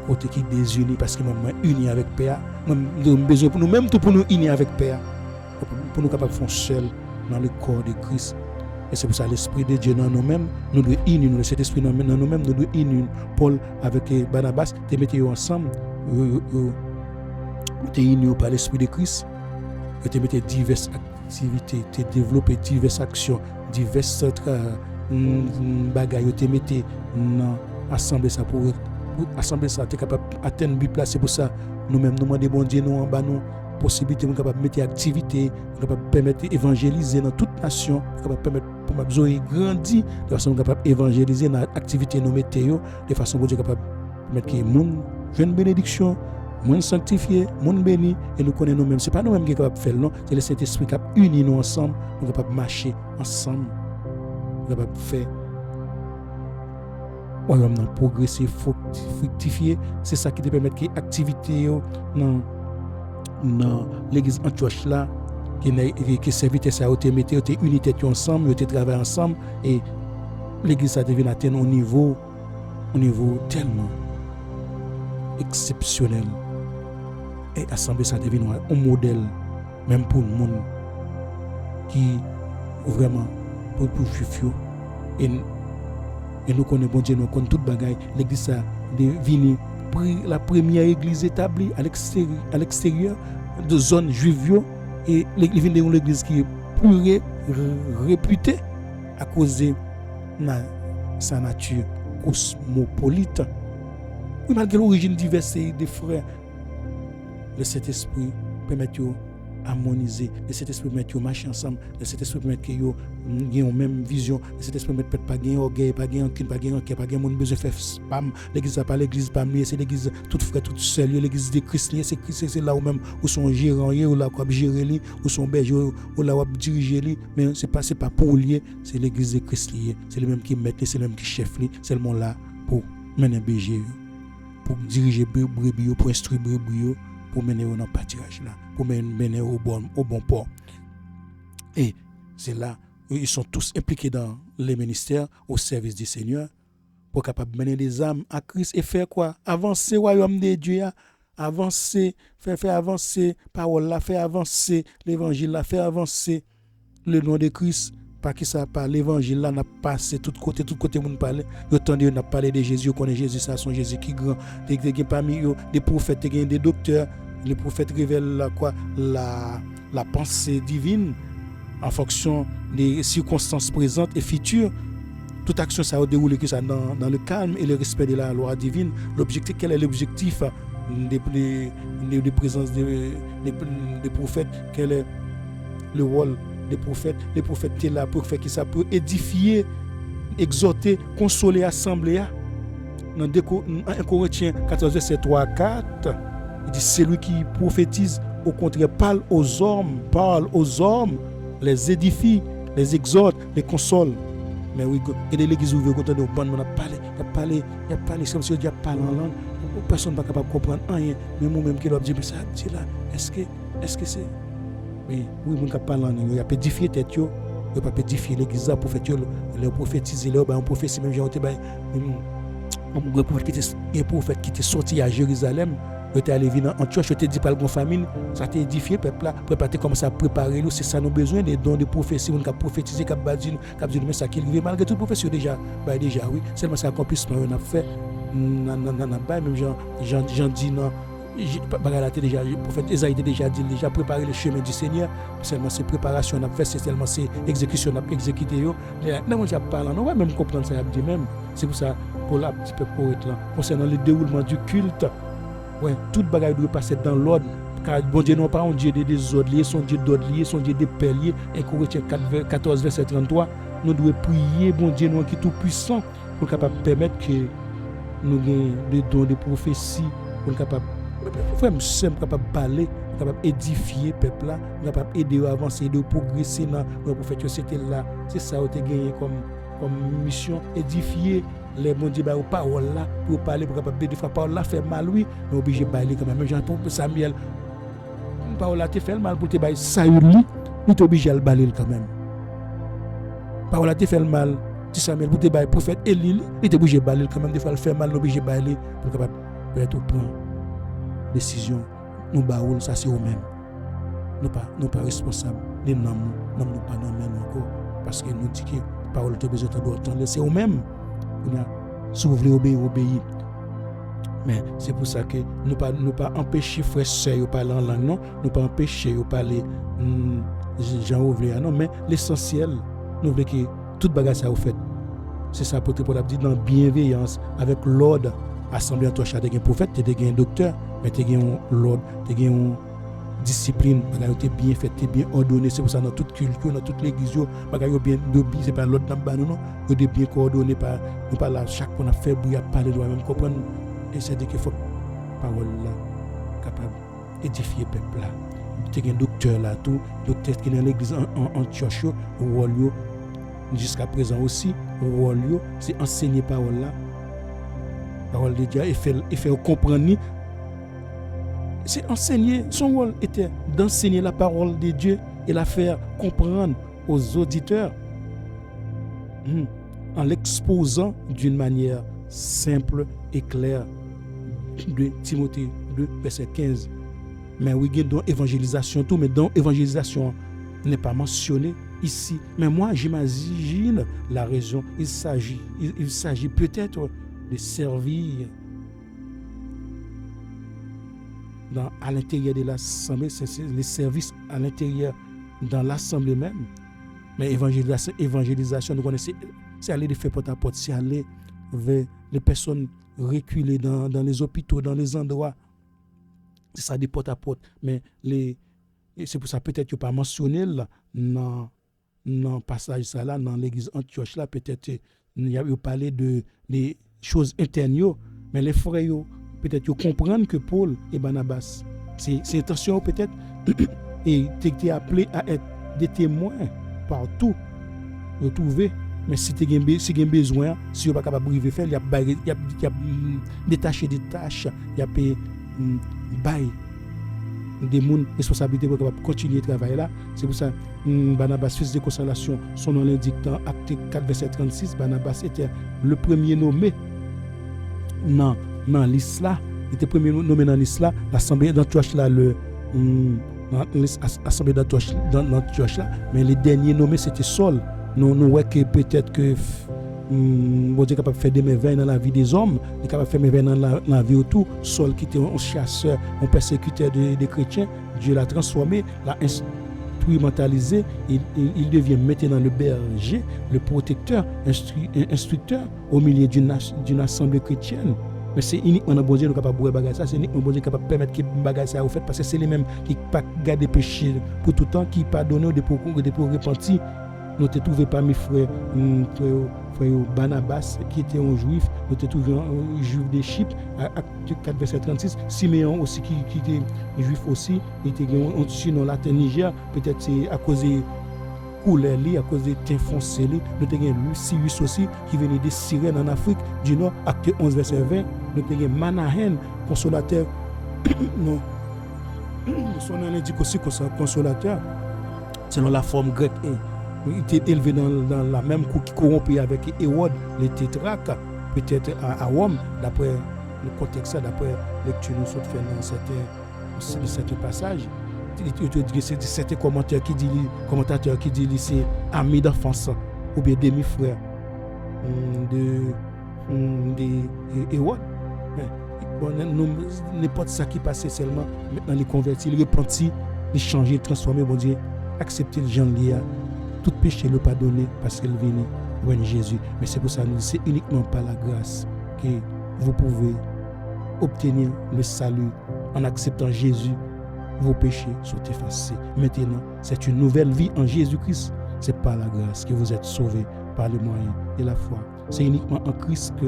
côté qui désuni parce que moi uni avec Père nous besoin pour nous même tout pour nous unir avec Père pour nous capable faire seul dans le corps de Christ et c'est pour ça l'esprit de Dieu dans nous-mêmes nous devons unir nous cet esprit dans nous-mêmes nous devons unir Paul avec Barnabas te mettez ensemble te unir par l'esprit de Christ et te mettez diverses activités te développer diverses actions diverses bagailles te mettez dans assemblée ça pour assemblée ça tu es capable atteindre but placé pour ça nous-mêmes nous demander bon Dieu nous en bas nous possibilité nous capable mettre activité capable permettre évangéliser dans toute nation capable permettre pour ma besoin grandir de façon capable évangéliser dans activité nous mettre de façon que Dieu capable mettre que monde jeune bénédiction monde sanctifié monde béni et nous connaissons nous-mêmes c'est pas nous-mêmes qui capable faire non c'est le Saint-Esprit qui unit nous ensemble nous capable marcher ensemble capable faire royaume non progresser fructifier c'est ça qui te permet que activité dans l'église Antioche là qui serviteur ça été mettre unité ensemble ils travailler ensemble et l'église ça devient atteindre un niveau tellement exceptionnel et assemblée ça devient un modèle même pour le monde qui vraiment pour juif et nous connaissons bon Dieu nous connaissons toute bagaille l'église ça devient la première église établie à l'extérieur de zone juive et l'église qui est plus réputée à cause de sa nature cosmopolite Oui, malgré l'origine diverse des frères, le Saint-Esprit permet de harmoniser, le Saint-Esprit permet de marcher ensemble, le Saint-Esprit permet que yo ait une même vision, le Saint-Esprit permet pas gagner orgueil, pas gagner rancune, pas gagner rancune, pas gagner mon besoin faire spam, l'église pas l'église pas mieux, c'est l'église toute frère toute seule, l'église de Christ, c'est Christ, c'est là où même où sont gérants, où là quoi gérer lui, où sont berger, où là où diriger lui, mais c'est pas pour lier, c'est l'église de Christ lié, c'est le même qui met, c'est le même qui chef lui, seulement là pour mener berger, pour diriger brebis, pour instruire brebis, pour mener au pâturage là, pour mener au bon port. Et c'est là où ils sont tous impliqués dans les ministères au service du Seigneur pour capable mener des âmes à Christ et faire quoi? Avancer le royaume de Dieu, avancer, faire avancer parole là, faire avancer l'évangile là, faire avancer le nom de Christ. Pas que ça pas l'évangile là n'a passé tout côté moun parler autant de n'a parlé de Jésus, connaît Jésus, ça son Jésus qui grand, des parmi eux des prophètes, des docteurs, les prophètes révèlent quoi la pensée divine en fonction des circonstances présentes et futures. Toute action ça a déroulé que ça dans le calme et le respect de la loi divine. L'objectif, quel est l'objectif des présences des prophètes, quel est le rôle des prophètes? Les prophètes étaient là pour faire que ça peut édifier, exhorter, consoler, assembler. Dans 1 Corinthiens 14, verset 3 à 4, il dit c'est lui qui prophétise, au contraire, parle aux hommes, les édifie, les exhorte, les console. Mais oui, et de l'église ouverte, quand on a parlé, c'est comme si on a parlé en langue, personne n'est pas capable de comprendre rien, mais moi-même qui dois dire, mais ça dit là, est-ce que c'est. Oui, mon cap parlant, il a édifié tête, il a pas édifié l'église pour faire le prophétiser, on prophétie même j'ai un prophète qui était sorti à Jérusalem, il était allé venir en Antioche, il était dit par la famille, ça t'a édifié peuple là, préparer commencer à préparer nous, c'est ça nous besoin des dons de prophétie, on a prophétisé cap dire mais ça qui arrive malgré toute prophétie déjà oui, seulement ça accomplissement on a fait même Jean dit non. Déjà, le prophète Esaïe a déjà dit, déjà préparé le chemin du Seigneur. Seulement c'est préparation on a fait, c'est seulement c'est exécution on a exécuté. Là, moi, je parle, on va même comprendre ça, dit même. C'est pour ça, pour là, un petit peu poète là, concernant le déroulement du culte, ouais, toute bagaille doit passer dans l'ordre. Car bon Dieu non pas un Dieu des désordres, son Dieu d'ordre lié, son Dieu des pères liés. Et Corinthiens 14, verset 33, nous devons prier, bon Dieu non qui est tout puissant, pour capable permettre que nous ayons des dons de prophétie, pour capable frère simple capable parler, capable édifier peuple là, capable aider à avancer, de progresser dans le prophète c'était là, c'est ça où tu gagné comme mission, édifier les bon Dieu aux paroles là pour parler pour capable de faire parole là fait mal oui, mais obligé parler quand même Jean pour Samuel parole là te fait mal pour te bailler Saül il est obligé à le bailler quand même. Parole là te fait mal si Samuel pour te bailler prophète Élie il est obligé de bailler quand même des fois le fait mal obligé de bailler pour capable être au point décision nous baoul ça c'est eux mêmes nous pas responsables les noms nous pas dans même encore parce que nous dit que parole te besoin d'entendre c'est eux mêmes on a s'ouvrir obéir mais c'est pour ça que nous pas empêcher frères sœurs parler en langue non nous pas empêcher parler Jean ouvrir non mais l'essentiel nous voulons que toute bagarre ça au fait c'est ça pour la dire dans bienveillance avec l'ordre assemblée en toi des prophètes des docteurs mais tu as l'ordre, tu as une discipline, tu es bien fait, tu es bien ordonné. C'est pour ça dans toute culture, dans toute l'église, c'est pas l'ordre dans le non, tu es bien coordonné. Nous pas là, chaque fois on a fait bruit à parler, nous même comprendre. Et c'est dire qu'il faut parole là, capable d'édifier le peuple là. Tu as un docteur là, tout, docteur qui est dans l'église en Antioche, jusqu'à présent aussi, c'est enseigner parole là. Parole de Dieu et faire comprendre. C'est enseigner, son rôle était d'enseigner la parole de Dieu et la faire comprendre aux auditeurs en l'exposant d'une manière simple et claire de Timothée 2, verset 15. Mais oui, il y a dans évangélisation tout, mais dans évangélisation n'est pas mentionné ici. Mais moi, j'imagine la raison. Il s'agit peut-être de servir à l'intérieur de l'assemblée, c'est les services à l'intérieur dans l'assemblée même. Mais évangélisation, nous connaissons, c'est aller de faire porte à porte, c'est aller vers les personnes reculées dans les hôpitaux, dans les endroits. C'est ça, des porte-à-porte. Mais c'est pour ça peut-être que pas mentionné là, dans le passage ça là, dans l'église Antioche là, peut-être il y a parlé de des choses internes, mais les frères peut-être ils comprennent que Paul et Barnabas, c'est intention peut-être, et tu es appelé à être des témoins partout, retrouver. Mais si tu as besoin, si tu n'es pas capable de faire, il y a détaché des tâches, il y a des gens responsabilités pour continuer le travail là. C'est pour ça Barnabas, fils de consolation, son nom l'indique dans Acte 4, verset 36, Barnabas était le premier nommé dans l'islam. Il était premier nommé dans l'islam. L'assemblée d'Antioche là, l'assemblée d'Antioche là, mais les derniers nommés c'était Saul. Nous voyons que peut-être que bon Dieu est capable de faire des merveilles dans la vie des hommes, il est capable de faire des merveilles dans la vie autour. Saul qui était un chasseur, un persécuteur des chrétiens, Dieu l'a transformé, l'a instrumentalisé, il devient maintenant le berger, le protecteur, instructeur au milieu d'une assemblée chrétienne. Mais c'est uniquement un bon Dieu qui est capable de faire ça, c'est uniquement un bon Dieu qui est capable de permettre que bagage ça au fait, parce que c'est les mêmes qui ne pas garder péché pour tout le temps, qui pardonnent des pour repentir. Nous avons trouvé parmi frères Barnabas qui était un juif, nous avons trouvé un juif de Chypre, Acte 4, verset 36, Siméon aussi qui était juif aussi, il était un nom latin Niger, peut-être c'est à cause de couleur, à cause de teint foncé, nous avons Cyrus aussi qui venait de Cyrène en Afrique du Nord, Acte 11, verset 20, nous avons Manahen, consolateur, non, son nom indique aussi consolateur, selon la forme grecque. Il était élevé dans la même cour qui corrompait avec Hérode, le tétrarque, peut-être à Rome, d'après le contexte, d'après la lecture nous sommes fait dans certains passages. C'est certains commentateurs qui disent c'est ami d'enfance ou bien demi-frère de Hérode. N'importe ça qui passait seulement, maintenant les convertis, les repentis, les changer, les transformer, bon Dieu, accepter le genre lié. Tout péché le pardonné parce qu'il venait voir Jésus. Mais c'est pour ça que nous disons, c'est uniquement par la grâce que vous pouvez obtenir le salut en acceptant Jésus. Vos péchés sont effacés. Maintenant, c'est une nouvelle vie en Jésus-Christ. C'est par la grâce que vous êtes sauvés par le moyen de la foi. C'est uniquement en Christ que,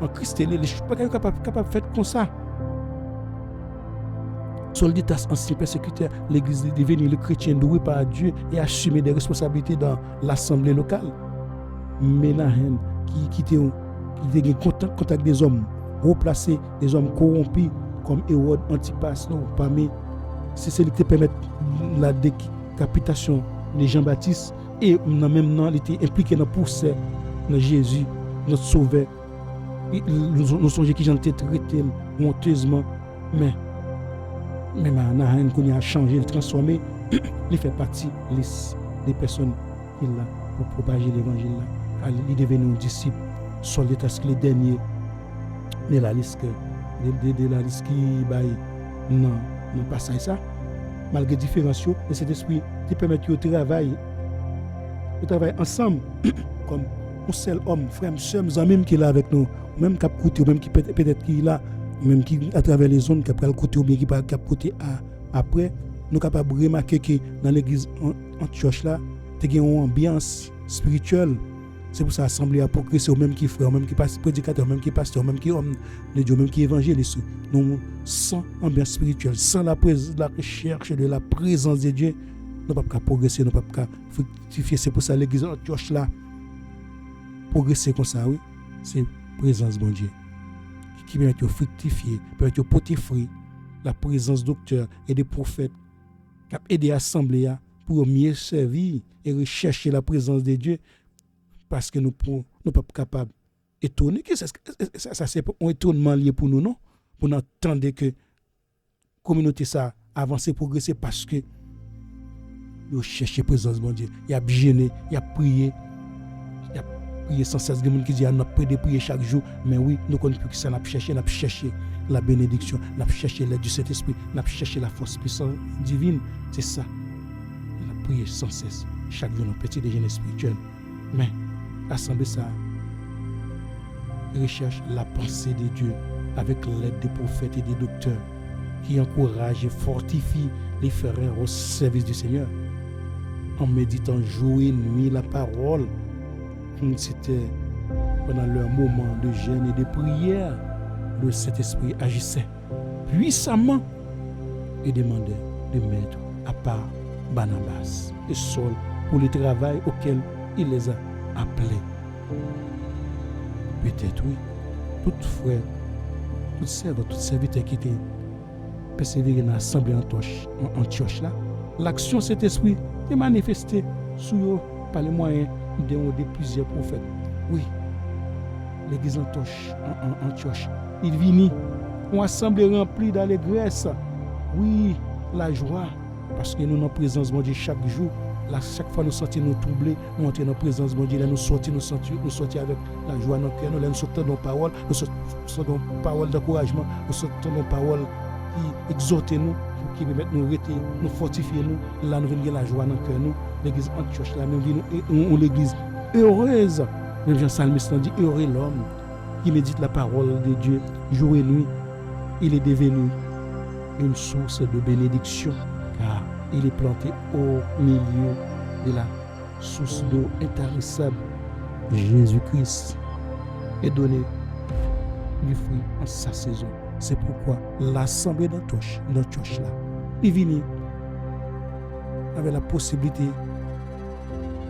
en Christ, les choses ne sont pas capables de faire comme ça. Solditas, ancien persécuteur, l'Église est devenue le chrétien doué par Dieu et assumer des responsabilités dans l'assemblée locale. Menahem, qui était en contact des hommes, replacer des hommes corrompus comme Hérode, Antipas, parmi c'est celui qui permet la décapitation de Jean-Baptiste et en même temps il était impliqué dans le procès de Jésus, notre sauveur. Nous songeons qui j'en étais traité honteusement, mais Nahan qu'on a changé, transformé, il fait partie des personnes qui là pour propager l'évangile là. Il est devenu un disciple soldat ce les derniers de la liste qui baille non pas ça malgré différences et cet esprit qui permet de travailler ensemble comme un seul homme, frère, sœur, même qui est là avec nous, même qui a côté, même qui peut-être qui est là, même qui à travers les zones qui a côté ou bien qui a côté après, nous sommes capables de remarquer que dans l'église Antioche là, il y a une ambiance spirituelle. C'est pour ça l'assemblée a progressé, au même qui frère, au même qui prédicateur, au même qui pasteur, au même qui homme de Dieu, au même qui évangéliste. Nous, sans ambiance spirituelle, sans la recherche de la présence de Dieu, nous ne pouvons pas progresser, nous ne pouvons pas fructifier. C'est pour ça l'église Antioche là, progresser comme ça, oui, c'est la présence de Dieu qui permet de fructifier, permet de porter fruit, la présence docteur et des prophètes qui ont aidé l'assemblée pour mieux servir et rechercher la présence de Dieu. Parce que nous ne sommes pas capables d'étonner. Ça c'est un étonnement lié pour nous, non? Pour nous entendre que la communauté ça avance, progresser parce que nous cherchons la présence de Dieu. Il y a gêné, il y a prié sans cesse. Il y a des gens qui disent qu'on a prié chaque jour. Mais oui, nous connaissons que ça, nous avons cherché la bénédiction, nous avons cherché l'aide du Saint-Esprit, nous avons cherché la force puissante divine. C'est ça. Nous avons prié sans cesse. Chaque jour, nous petit déjeuner spirituel. Mais l'assemblée ça recherche la pensée de Dieu avec l'aide des prophètes et des docteurs qui encouragent et fortifient les frères au service du Seigneur. En méditant jour et nuit la parole, c'était pendant leur moment de jeûne et de prière, le Saint-Esprit agissait puissamment et demandait de mettre à part Barnabas et Saul pour le travail auquel il les a appelés. Peut-être oui, tout frère, tout serveur, tout serviteur qui était persévéré dans l'assemblée en Antioche là, l'action de cet esprit est manifestée sur eux par les moyens de plusieurs prophètes. Oui, l'église en Antioche, il vit une assemblée remplie d'allégresse. Oui, la joie, parce que nous sommes en présence de Dieu chaque jour. Là, chaque fois nous sentons nous troublés, nous entrons dans la présence de Dieu, là, nous sortons avec la joie dans le cœur, nous sortons dans nos paroles, nous sortons dans nos paroles d'encouragement, nous sortons dans nos paroles qui exhortent nous, qui permettent nous arrêter, nous fortifier nous. Là, nous venons la joie dans le cœur, nous. L'église Antioche, là, nous l'église heureuse. Même Jean Salmiste dit, heureux l'homme qui médite la parole de Dieu jour et nuit. Il est devenu une source de bénédiction, car il est planté au milieu de la source d'eau intarissable. Jésus-Christ est donné du fruit en sa saison. C'est pourquoi l'assemblée d'Antioche là, est venue avec la possibilité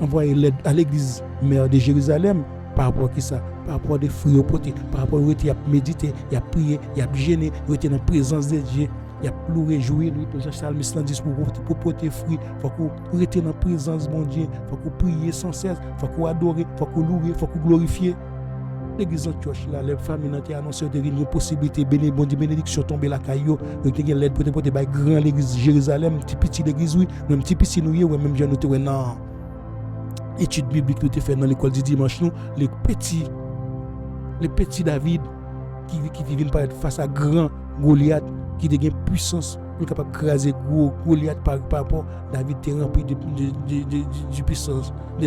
d'envoyer l'aide à l'église mère de Jérusalem par rapport à ça, par rapport à des fruits au poté, par rapport à il a médité, il a prié, il a gêné, il était dans la présence de Dieu. Il y a pleuré, joué, lui, pour Salmiste dit pour porter fruit, il faut qu'on reste dans la présence de mon Dieu, il faut qu'on prie sans cesse, il faut qu'on adore, il faut qu'on loue, il faut qu'on glorifie. L'église Antioche, là, les familles ont annoncé une possibilité, bénédiction tomber la caillou, il y a l'aide pour porter grand l'église Jérusalem, petit l'église, oui, même petit nous, oui, même j'ai noté, non. Étude biblique qui était faite dans l'école du dimanche, nous, les petits David qui viennent par face à grand Goliath, qui a une puissance, qui est capable de craser Goliath par rapport à David, était rempli de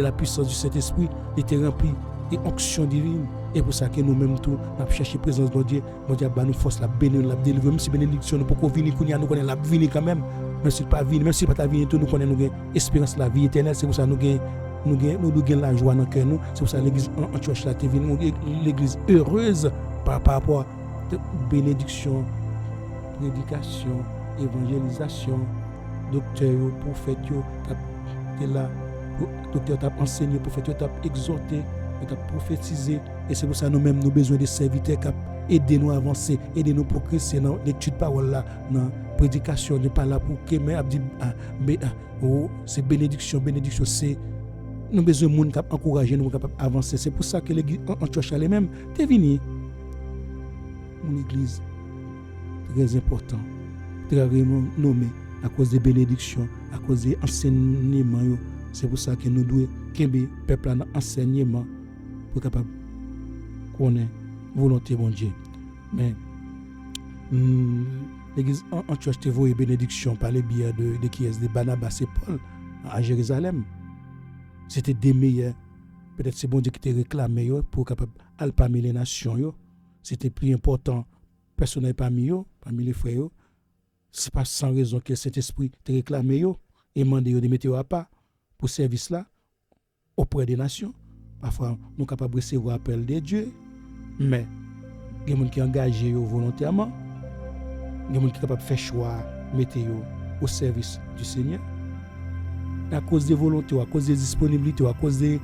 la puissance du Saint-Esprit, il était rempli d'onction divine. Et pour ça que nous-mêmes, nous avons cherché la présence de Dieu. Mon Dieu a nous force, la bénédiction, la délivrer. Même si bénédiction, nous ne pouvons pas venir, nous connaissons la vie quand même. Même si pas venir, même si pas ta vie, nous connaissons l'espérance de la vie éternelle. C'est pour ça que nous avons la joie dans le cœur. C'est pour ça que l'église en Antioche, l'église heureuse par rapport à la bénédiction, prédication, évangélisation, docteur, prophète, là, docteur t'a enseigné, prophète t'a exhorté, t'a prophétisé, et c'est pour ça que nous-mêmes nous avons besoin de serviteurs qui aident nous à avancer, aider nous pour crescer dans l'étude de parole là, dans la prédication, ne pas là pour que c'est bénédiction, c'est nous avons besoin de monde qui encourager nous capable avancer. C'est pour ça que l'église Antioche elle-même est venue une église très important, très renommée à cause des bénédictions, à cause des enseignements. C'est pour ça que nous devons qu'aimer le peuple dans l'enseignement pour capable connaître la volonté de Dieu. Mais l'église Antioche te voit bénédiction par les biais de qui est de Barnabas et Paul à Jérusalem. C'était des meilleurs. Peut-être c'est bon Dieu qui te réclamé pour capable aller parmi les nations. C'était plus important personnel parmi les frères. C'est pas sans raison que cet esprit te réclamé et demandé de mettre à part pour service là auprès des nations. Parfois nous sommes capables de recevoir appel de Dieu, mais il y a des gens qui sont engagés volontairement, il y a des gens qui sont capables de faire choix, mettre au service du Seigneur. À cause des volontés, à cause des disponibilités, à cause de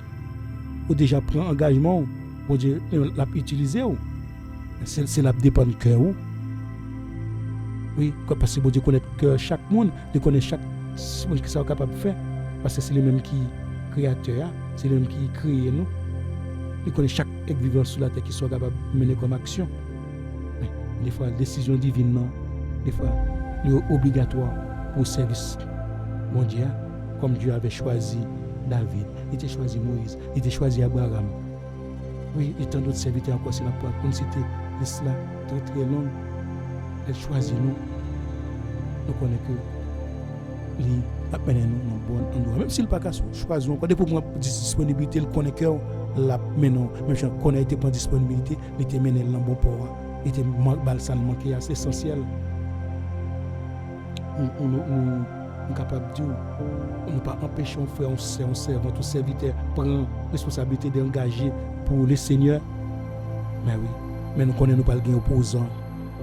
déjà prendre engagement, pour Dieu l'a utilisé. C'est la dépend du cœur. Oui, parce que bon Dieu connaît que chaque monde, il connaît chaque monde qui est capable de faire. Parce que c'est le même qui créateur, c'est le même qui crée nous. Il connaît chaque être vivant sur la terre qui soit capable de mener comme action. Mais des fois, la décision divine, des fois, est obligatoire pour le service mondial. Comme Dieu avait choisi David, il a choisi Moïse, il a choisi Abraham. Oui, et tant d'autres serviteurs encore, c'est la porte. Comme c'était cela très très long, elle choisit nous. Nous connaissons que lui appelle nous dans bon endroit. Même s'il n'a pas choisi encore, depuis pour disponibilité, il connaît que la maintenant même si qu'on a été pas disponibilité, il était mené dans bon port. Il était ça manqué assez essentiel. On capable de dire on ne pas empêcher on frère on servant tout serviteur prend responsabilité d'engager pour le Seigneur. Mais oui, mais nous connaissons pas le gain opposant.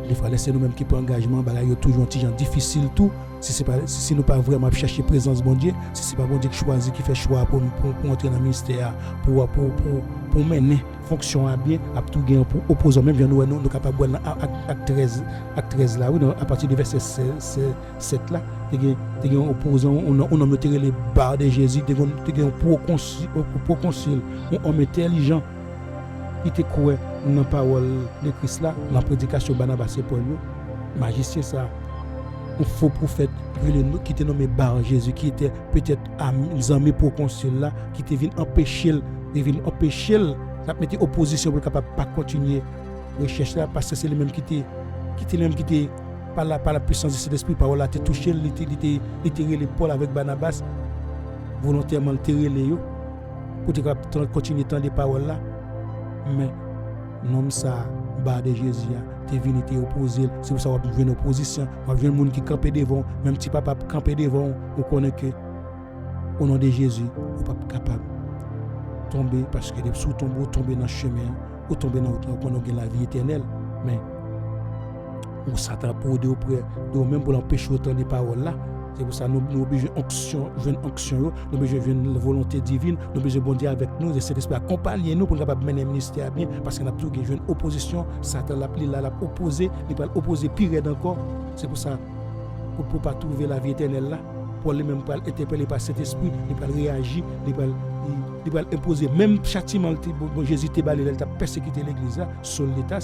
Les frères laissez nous-mêmes qui prend engagement bah là il y a toujours un petit gens difficile tout si nous pas vraiment chercher présence bon Dieu, si c'est pas bon Dieu qui choisit qui fait choix pour entrer dans le ministère pour mener fonction à bien à tout gain pour opposant même nous capable acte 13 là oui à partir du verset 7 là des opposants on a mettre les barres de Jésus des proconsul on intelligent qui était quoi dans la parole de Christ là dans la prédication Barnabas et Paul magicien ça un faux prophète qui était nommé Bar Jésus qui était peut-être amis proconsul là qui était venu empêcher ça mettait opposition pour capable pas continuer recherche là parce que c'est les mêmes qui était par la puissance de cet esprit parole là était touché il était les Paul avec Barnabas volontairement tirer les pour continuer tant des paroles là mais non ça bas de Jésus t'es venu t'es opposé c'est pour ça qu'on vient en opposition on vient monde qui camper devant même petit papa camper devant on connaît que au nom de Jésus on pas capable tomber parce que les sous tomber dans le chemin ou tomber dans la vie éternelle mais on s'attend pour de auprès de même pour l'empêcher autant des paroles là. C'est pour ça nous obligés onction, nous obligés une volonté divine, nous obligés bon Dieu avec nous et cet esprit accompagner nous pour capable mener ministère bien parce qu'on a toujours une opposition, Satan l'a opposé, il va opposer pire encore. C'est pour ça pour pas trouver la vie éternelle là, pour les même pas interpellé par cet esprit, il va réagir, il va imposer même châtiment Jésus t'a balé, il t'a persécuté l'église là sur l'état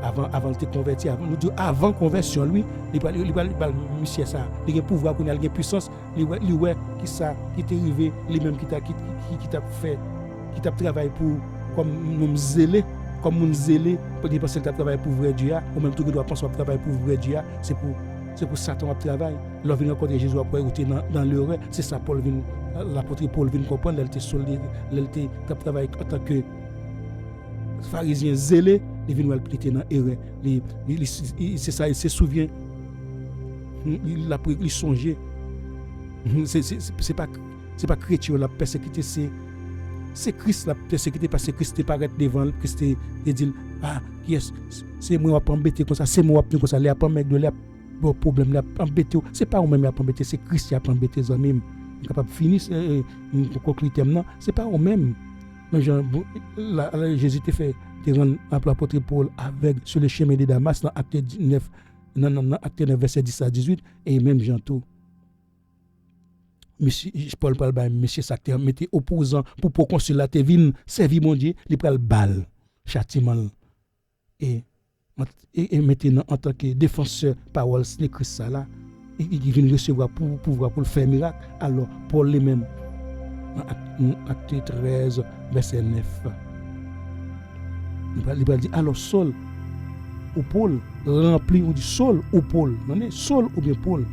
avant de te convertir avant conversion lui il va monsieur ça il a pouvoir qu'on a une puissance il ouais qui ça qui t'est arrivé lui même qui t'a fait qui t'a travaillé pour comme nous zélé pour dire parce que t'a travaillé pour vrai Dieu ou même tout que doit penser travailler pour vrai Dieu c'est pour Satan à travail leur venir rencontrer Jésus après router dans l'erreur c'est ça l'apôtre Paul vient comprendre elle était soldé elle était travailler en tant que pharisien zélé il vient pliter dans erreur c'est ça il se souvient il songeait c'est pas chrétien la persécuté c'est Christ la persécuté parce que Christ est paraît devant Christ il dit yes c'est moi pas embêter comme ça c'est moi pas comme ça les pas mec de les problème là embêter c'est pas moi même pas embêter c'est Christ qui a pas embêter les amis capable finir conclure thème c'est pas eux même Jésus t'a fait l'apôtre Paul avec sur le chemin de Damas dans acte 9 acte 9 verset 10 à 18 et même Jean tout monsieur Paul parle ba monsieur ça t'a metté opposant pour consul là t'es vinn servir mon Dieu il pral balle châtiment et maintenant en tant que défenseur parole de Christ ça là il vient recevoir pour pouvoir pour faire miracle alors Paul lui-même acte 13 verset 9 il va dire alors Saul ou Paul rempli ou du Saul ou Paul non Saul ou bien Paul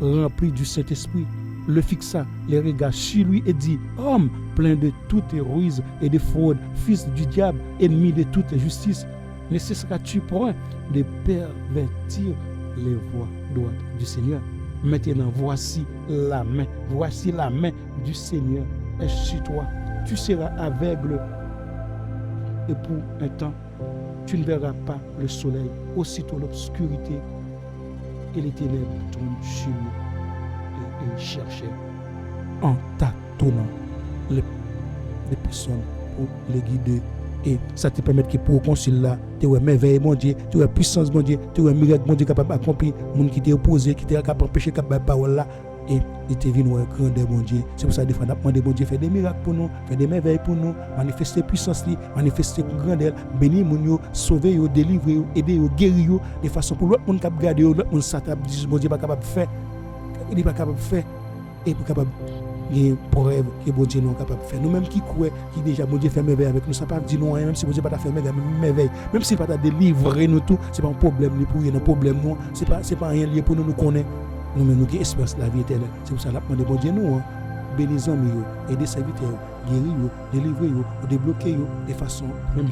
rempli du Saint-Esprit le fixa les regards sur lui et dit homme plein de toute héroïsme et de fraude fils du diable ennemi de toute justice ne cesseras-tu point de pervertir les voies droites du Seigneur maintenant voici la main du Seigneur est sur toi tu seras aveugle et pour un temps tu ne verras pas le soleil aussitôt l'obscurité et les ténèbres tombent sur lui et il cherchait en tâtonnant les personnes pour les guider et ça te permet que pour concile là tu as merveille mon Dieu tu as puissance mon Dieu tu as miracle mon Dieu capable d'accomplir monde qui t'est opposé qui t'est capable d'empêcher capable parole là et il te vient voir grandeur mon Dieu c'est pour ça des fois on demande bon Dieu faire des miracles pour nous faire des merveilles pour nous manifester puissance li manifester grandeur bénir mon yo sauver yo délivrer yo aider yo guérir yo de façon pour l'autre monde capable garder l'autre monde ça dit mon Dieu pas capable faire il est pas capable faire et pour capable les preuves que bon Dieu nous capable faire nous même qui croit qui déjà bon Dieu fait merveille avec nous ça pas dit non même si bon Dieu pas faire merveille même s'il pas délivrer nous tout c'est pas un problème pour un problème non c'est pas rien lié pour nous connaître nous même nous qui espérons la vie éternelle c'est pour ça qu'on demande bon Dieu nous bénissons nous et des serviteurs guérir, délivrer, débloquer de façon même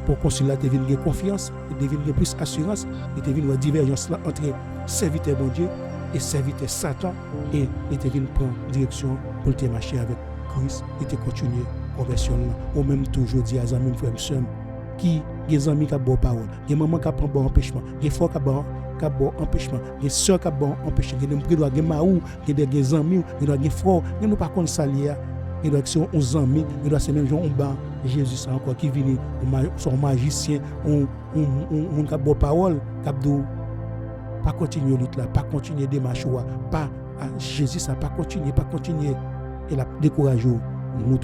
pour consulat te vinn confiance, te vinn plus assurance, et te vinn divergence là entre serviteur bon Dieu et serviteur Satan et te vinn prendre direction pour te marcher avec Christ et te continuer conversion là. Ou même toujours dire à amis frères sœurs qui des amis qui bon parole, des maman qui prend bon empêchement, des frères qui bon empêchement, des sœurs qui bon empêchement, des doit des maou, des amis, des frères, nous pas contre salier. Il doit être un ami, il doit être même gens Jésus encore qui vient son magicien, on a bonne parole, pas continuer lutte là, pas continuer démarche pas Jésus ça pas continuer et la décourager. Nous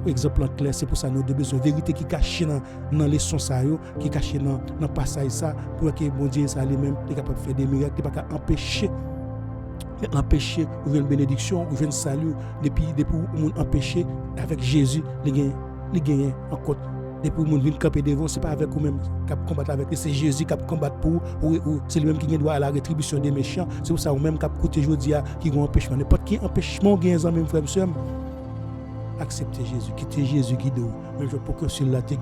exemple clair, c'est pour ça nous avons besoin de vérité qui cache dans les sons ça qui cache dans passage ça pour que bon Dieu ça lui-même est capable de faire des miracles, pas empêcher ou une bénédiction ou une salut depuis monde empêcher avec Jésus les gagner encore depuis monde vient camper devant c'est pas avec vous même cap combattre avec c'est Jésus qui combattre pour ou c'est lui même qui doit à la rétribution des méchants c'est pour ça ou même cap côté jodi qui gon empêchement n'importe qui empêchement gagne en même frère sœur accepter Jésus quitter Jésus guider même pour que sur la quitter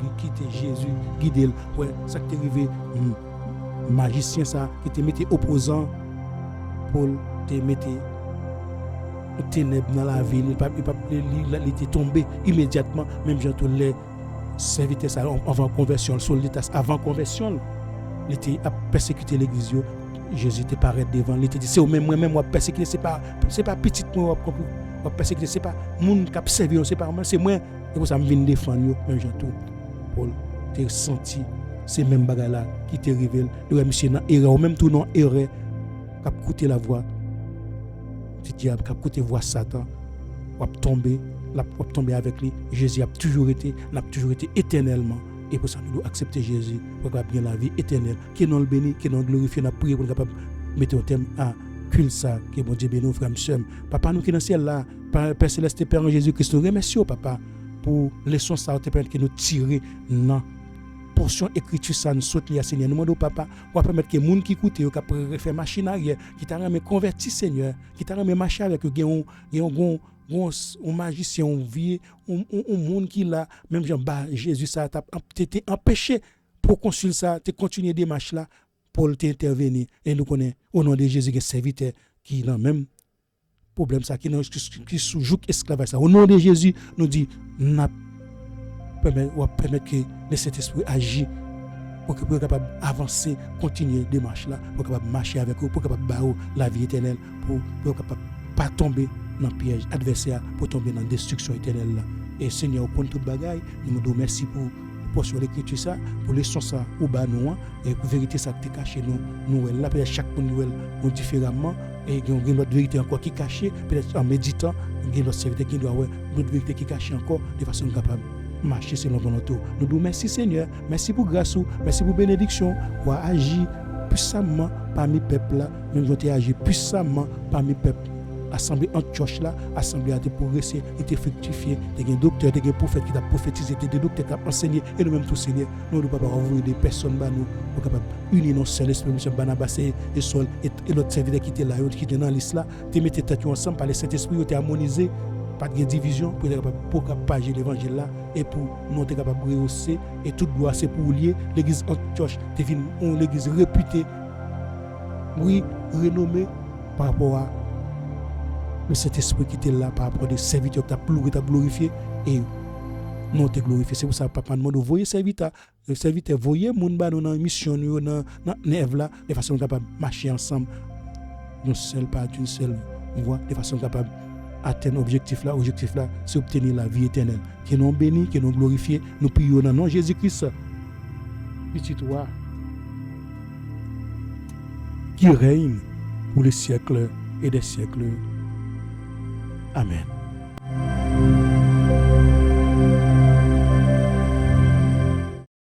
Jésus guider ouais ça qui est arrivé magicien ça qui te mettait opposant pour te mettre ténèbres dans la ville, il était tombé immédiatement, même quand les serviteurs avant conversion, sur l'état avant conversion, il était à persécuter l'église. Jésus était paraît devant, il était dit c'est au même moi persécuter c'est pas petit moi persécuter c'est pas monde qui servi c'est pas moi c'est moi et pour ça me venir défendre même quand tout Paul te senti ces mêmes bagages là qui te révèle le monsieur dans erreur même tout non erreur qui écouter la voix du diable qui écouter voix Satan va tomber avec lui. Jésus a toujours été éternellement et pour ça nous devons accepter Jésus pour bien la vie éternelle qui nous le bénit qui nous glorifie n'a prier pour capable mettre un terme à culte ça que bon Dieu bénisse frère monsieur papa nous qui dans ciel là Père céleste Père Jésus-Christ nous remercions papa pour leçon ça te permettre que nous tirer non portion écriture ça nous saute les Seigneur nous demandons papa pour permettre que monde qui écoute qui faire machine arrière qui t'a remis converti Seigneur qui t'a remis marcher avec un magicien on vie un monde qui là même Jean Jésus ça t'a été empêché pour consul ça te continuer démarche là pour t'intervenir et nous connaît au nom de Jésus que serviteur qui dans même problème ça qui sous-joue esclavage ça au nom de Jésus nous dit permettre que le Saint-Esprit agisse pour que vous capable avancer, continuer démarche là, pour capable marcher avec vous, pour capable bailler la vie éternelle, pour capable pas tomber dans le piège adversaire, pour tomber dans la destruction éternelle là. Et Seigneur, pour toute bagaille, nous vous merci pour portion l'écriture ça, pour les sons ça au bas nous et pour vérité ça qui est caché nous là peut-être chaque nouvelle différemment et il y a une autre vérité encore qui est cachée peut-être en méditant il y a une autre vérité qui doit avoir une autre vérité qui est cachée encore de façon capable marcher selon ton auto. Nous disons merci Seigneur, merci pour grâce, merci pour bénédiction, pour agir puissamment parmi le peuple là, nous avons agi puissamment parmi le peuple. Assemblée en church là, assemblée à te progresser et te fructifier. Des docteurs, des prophètes qui t'a prophétisé, des docteurs qui t'a enseigné et nous même tous Seigneur, nous ne pouvons pas envoyer des personnes bah nous pour capable unir nos seuls esprit monsieur Barnabas et Saul et l'autre serviteur qui était là, qui était dans liste là, te mettez tête ensemble par le Saint-Esprit, vous t'es harmonisé. Pas de division pour partager l'évangile là et pour nous être capable de rehausser et toute gloire c'est pour lier l'église Antioche devient une église réputée oui renommée par rapport à le Saint-Esprit qui était là par rapport à des serviteurs qui t'a glorifié et nous te glorifié c'est pour ça papa nous voyez serviteur voyez moun ba nous dans mission nous dans nèv là de façon capable marcher ensemble nous seul pas d'une seule voix de façon capable atteindre objectif là, c'est obtenir la vie éternelle. Que nous bénis, que nous glorifions, nous prions dans le nom de Jésus-Christ. Petit roi qui règne pour les siècles et des siècles. Amen.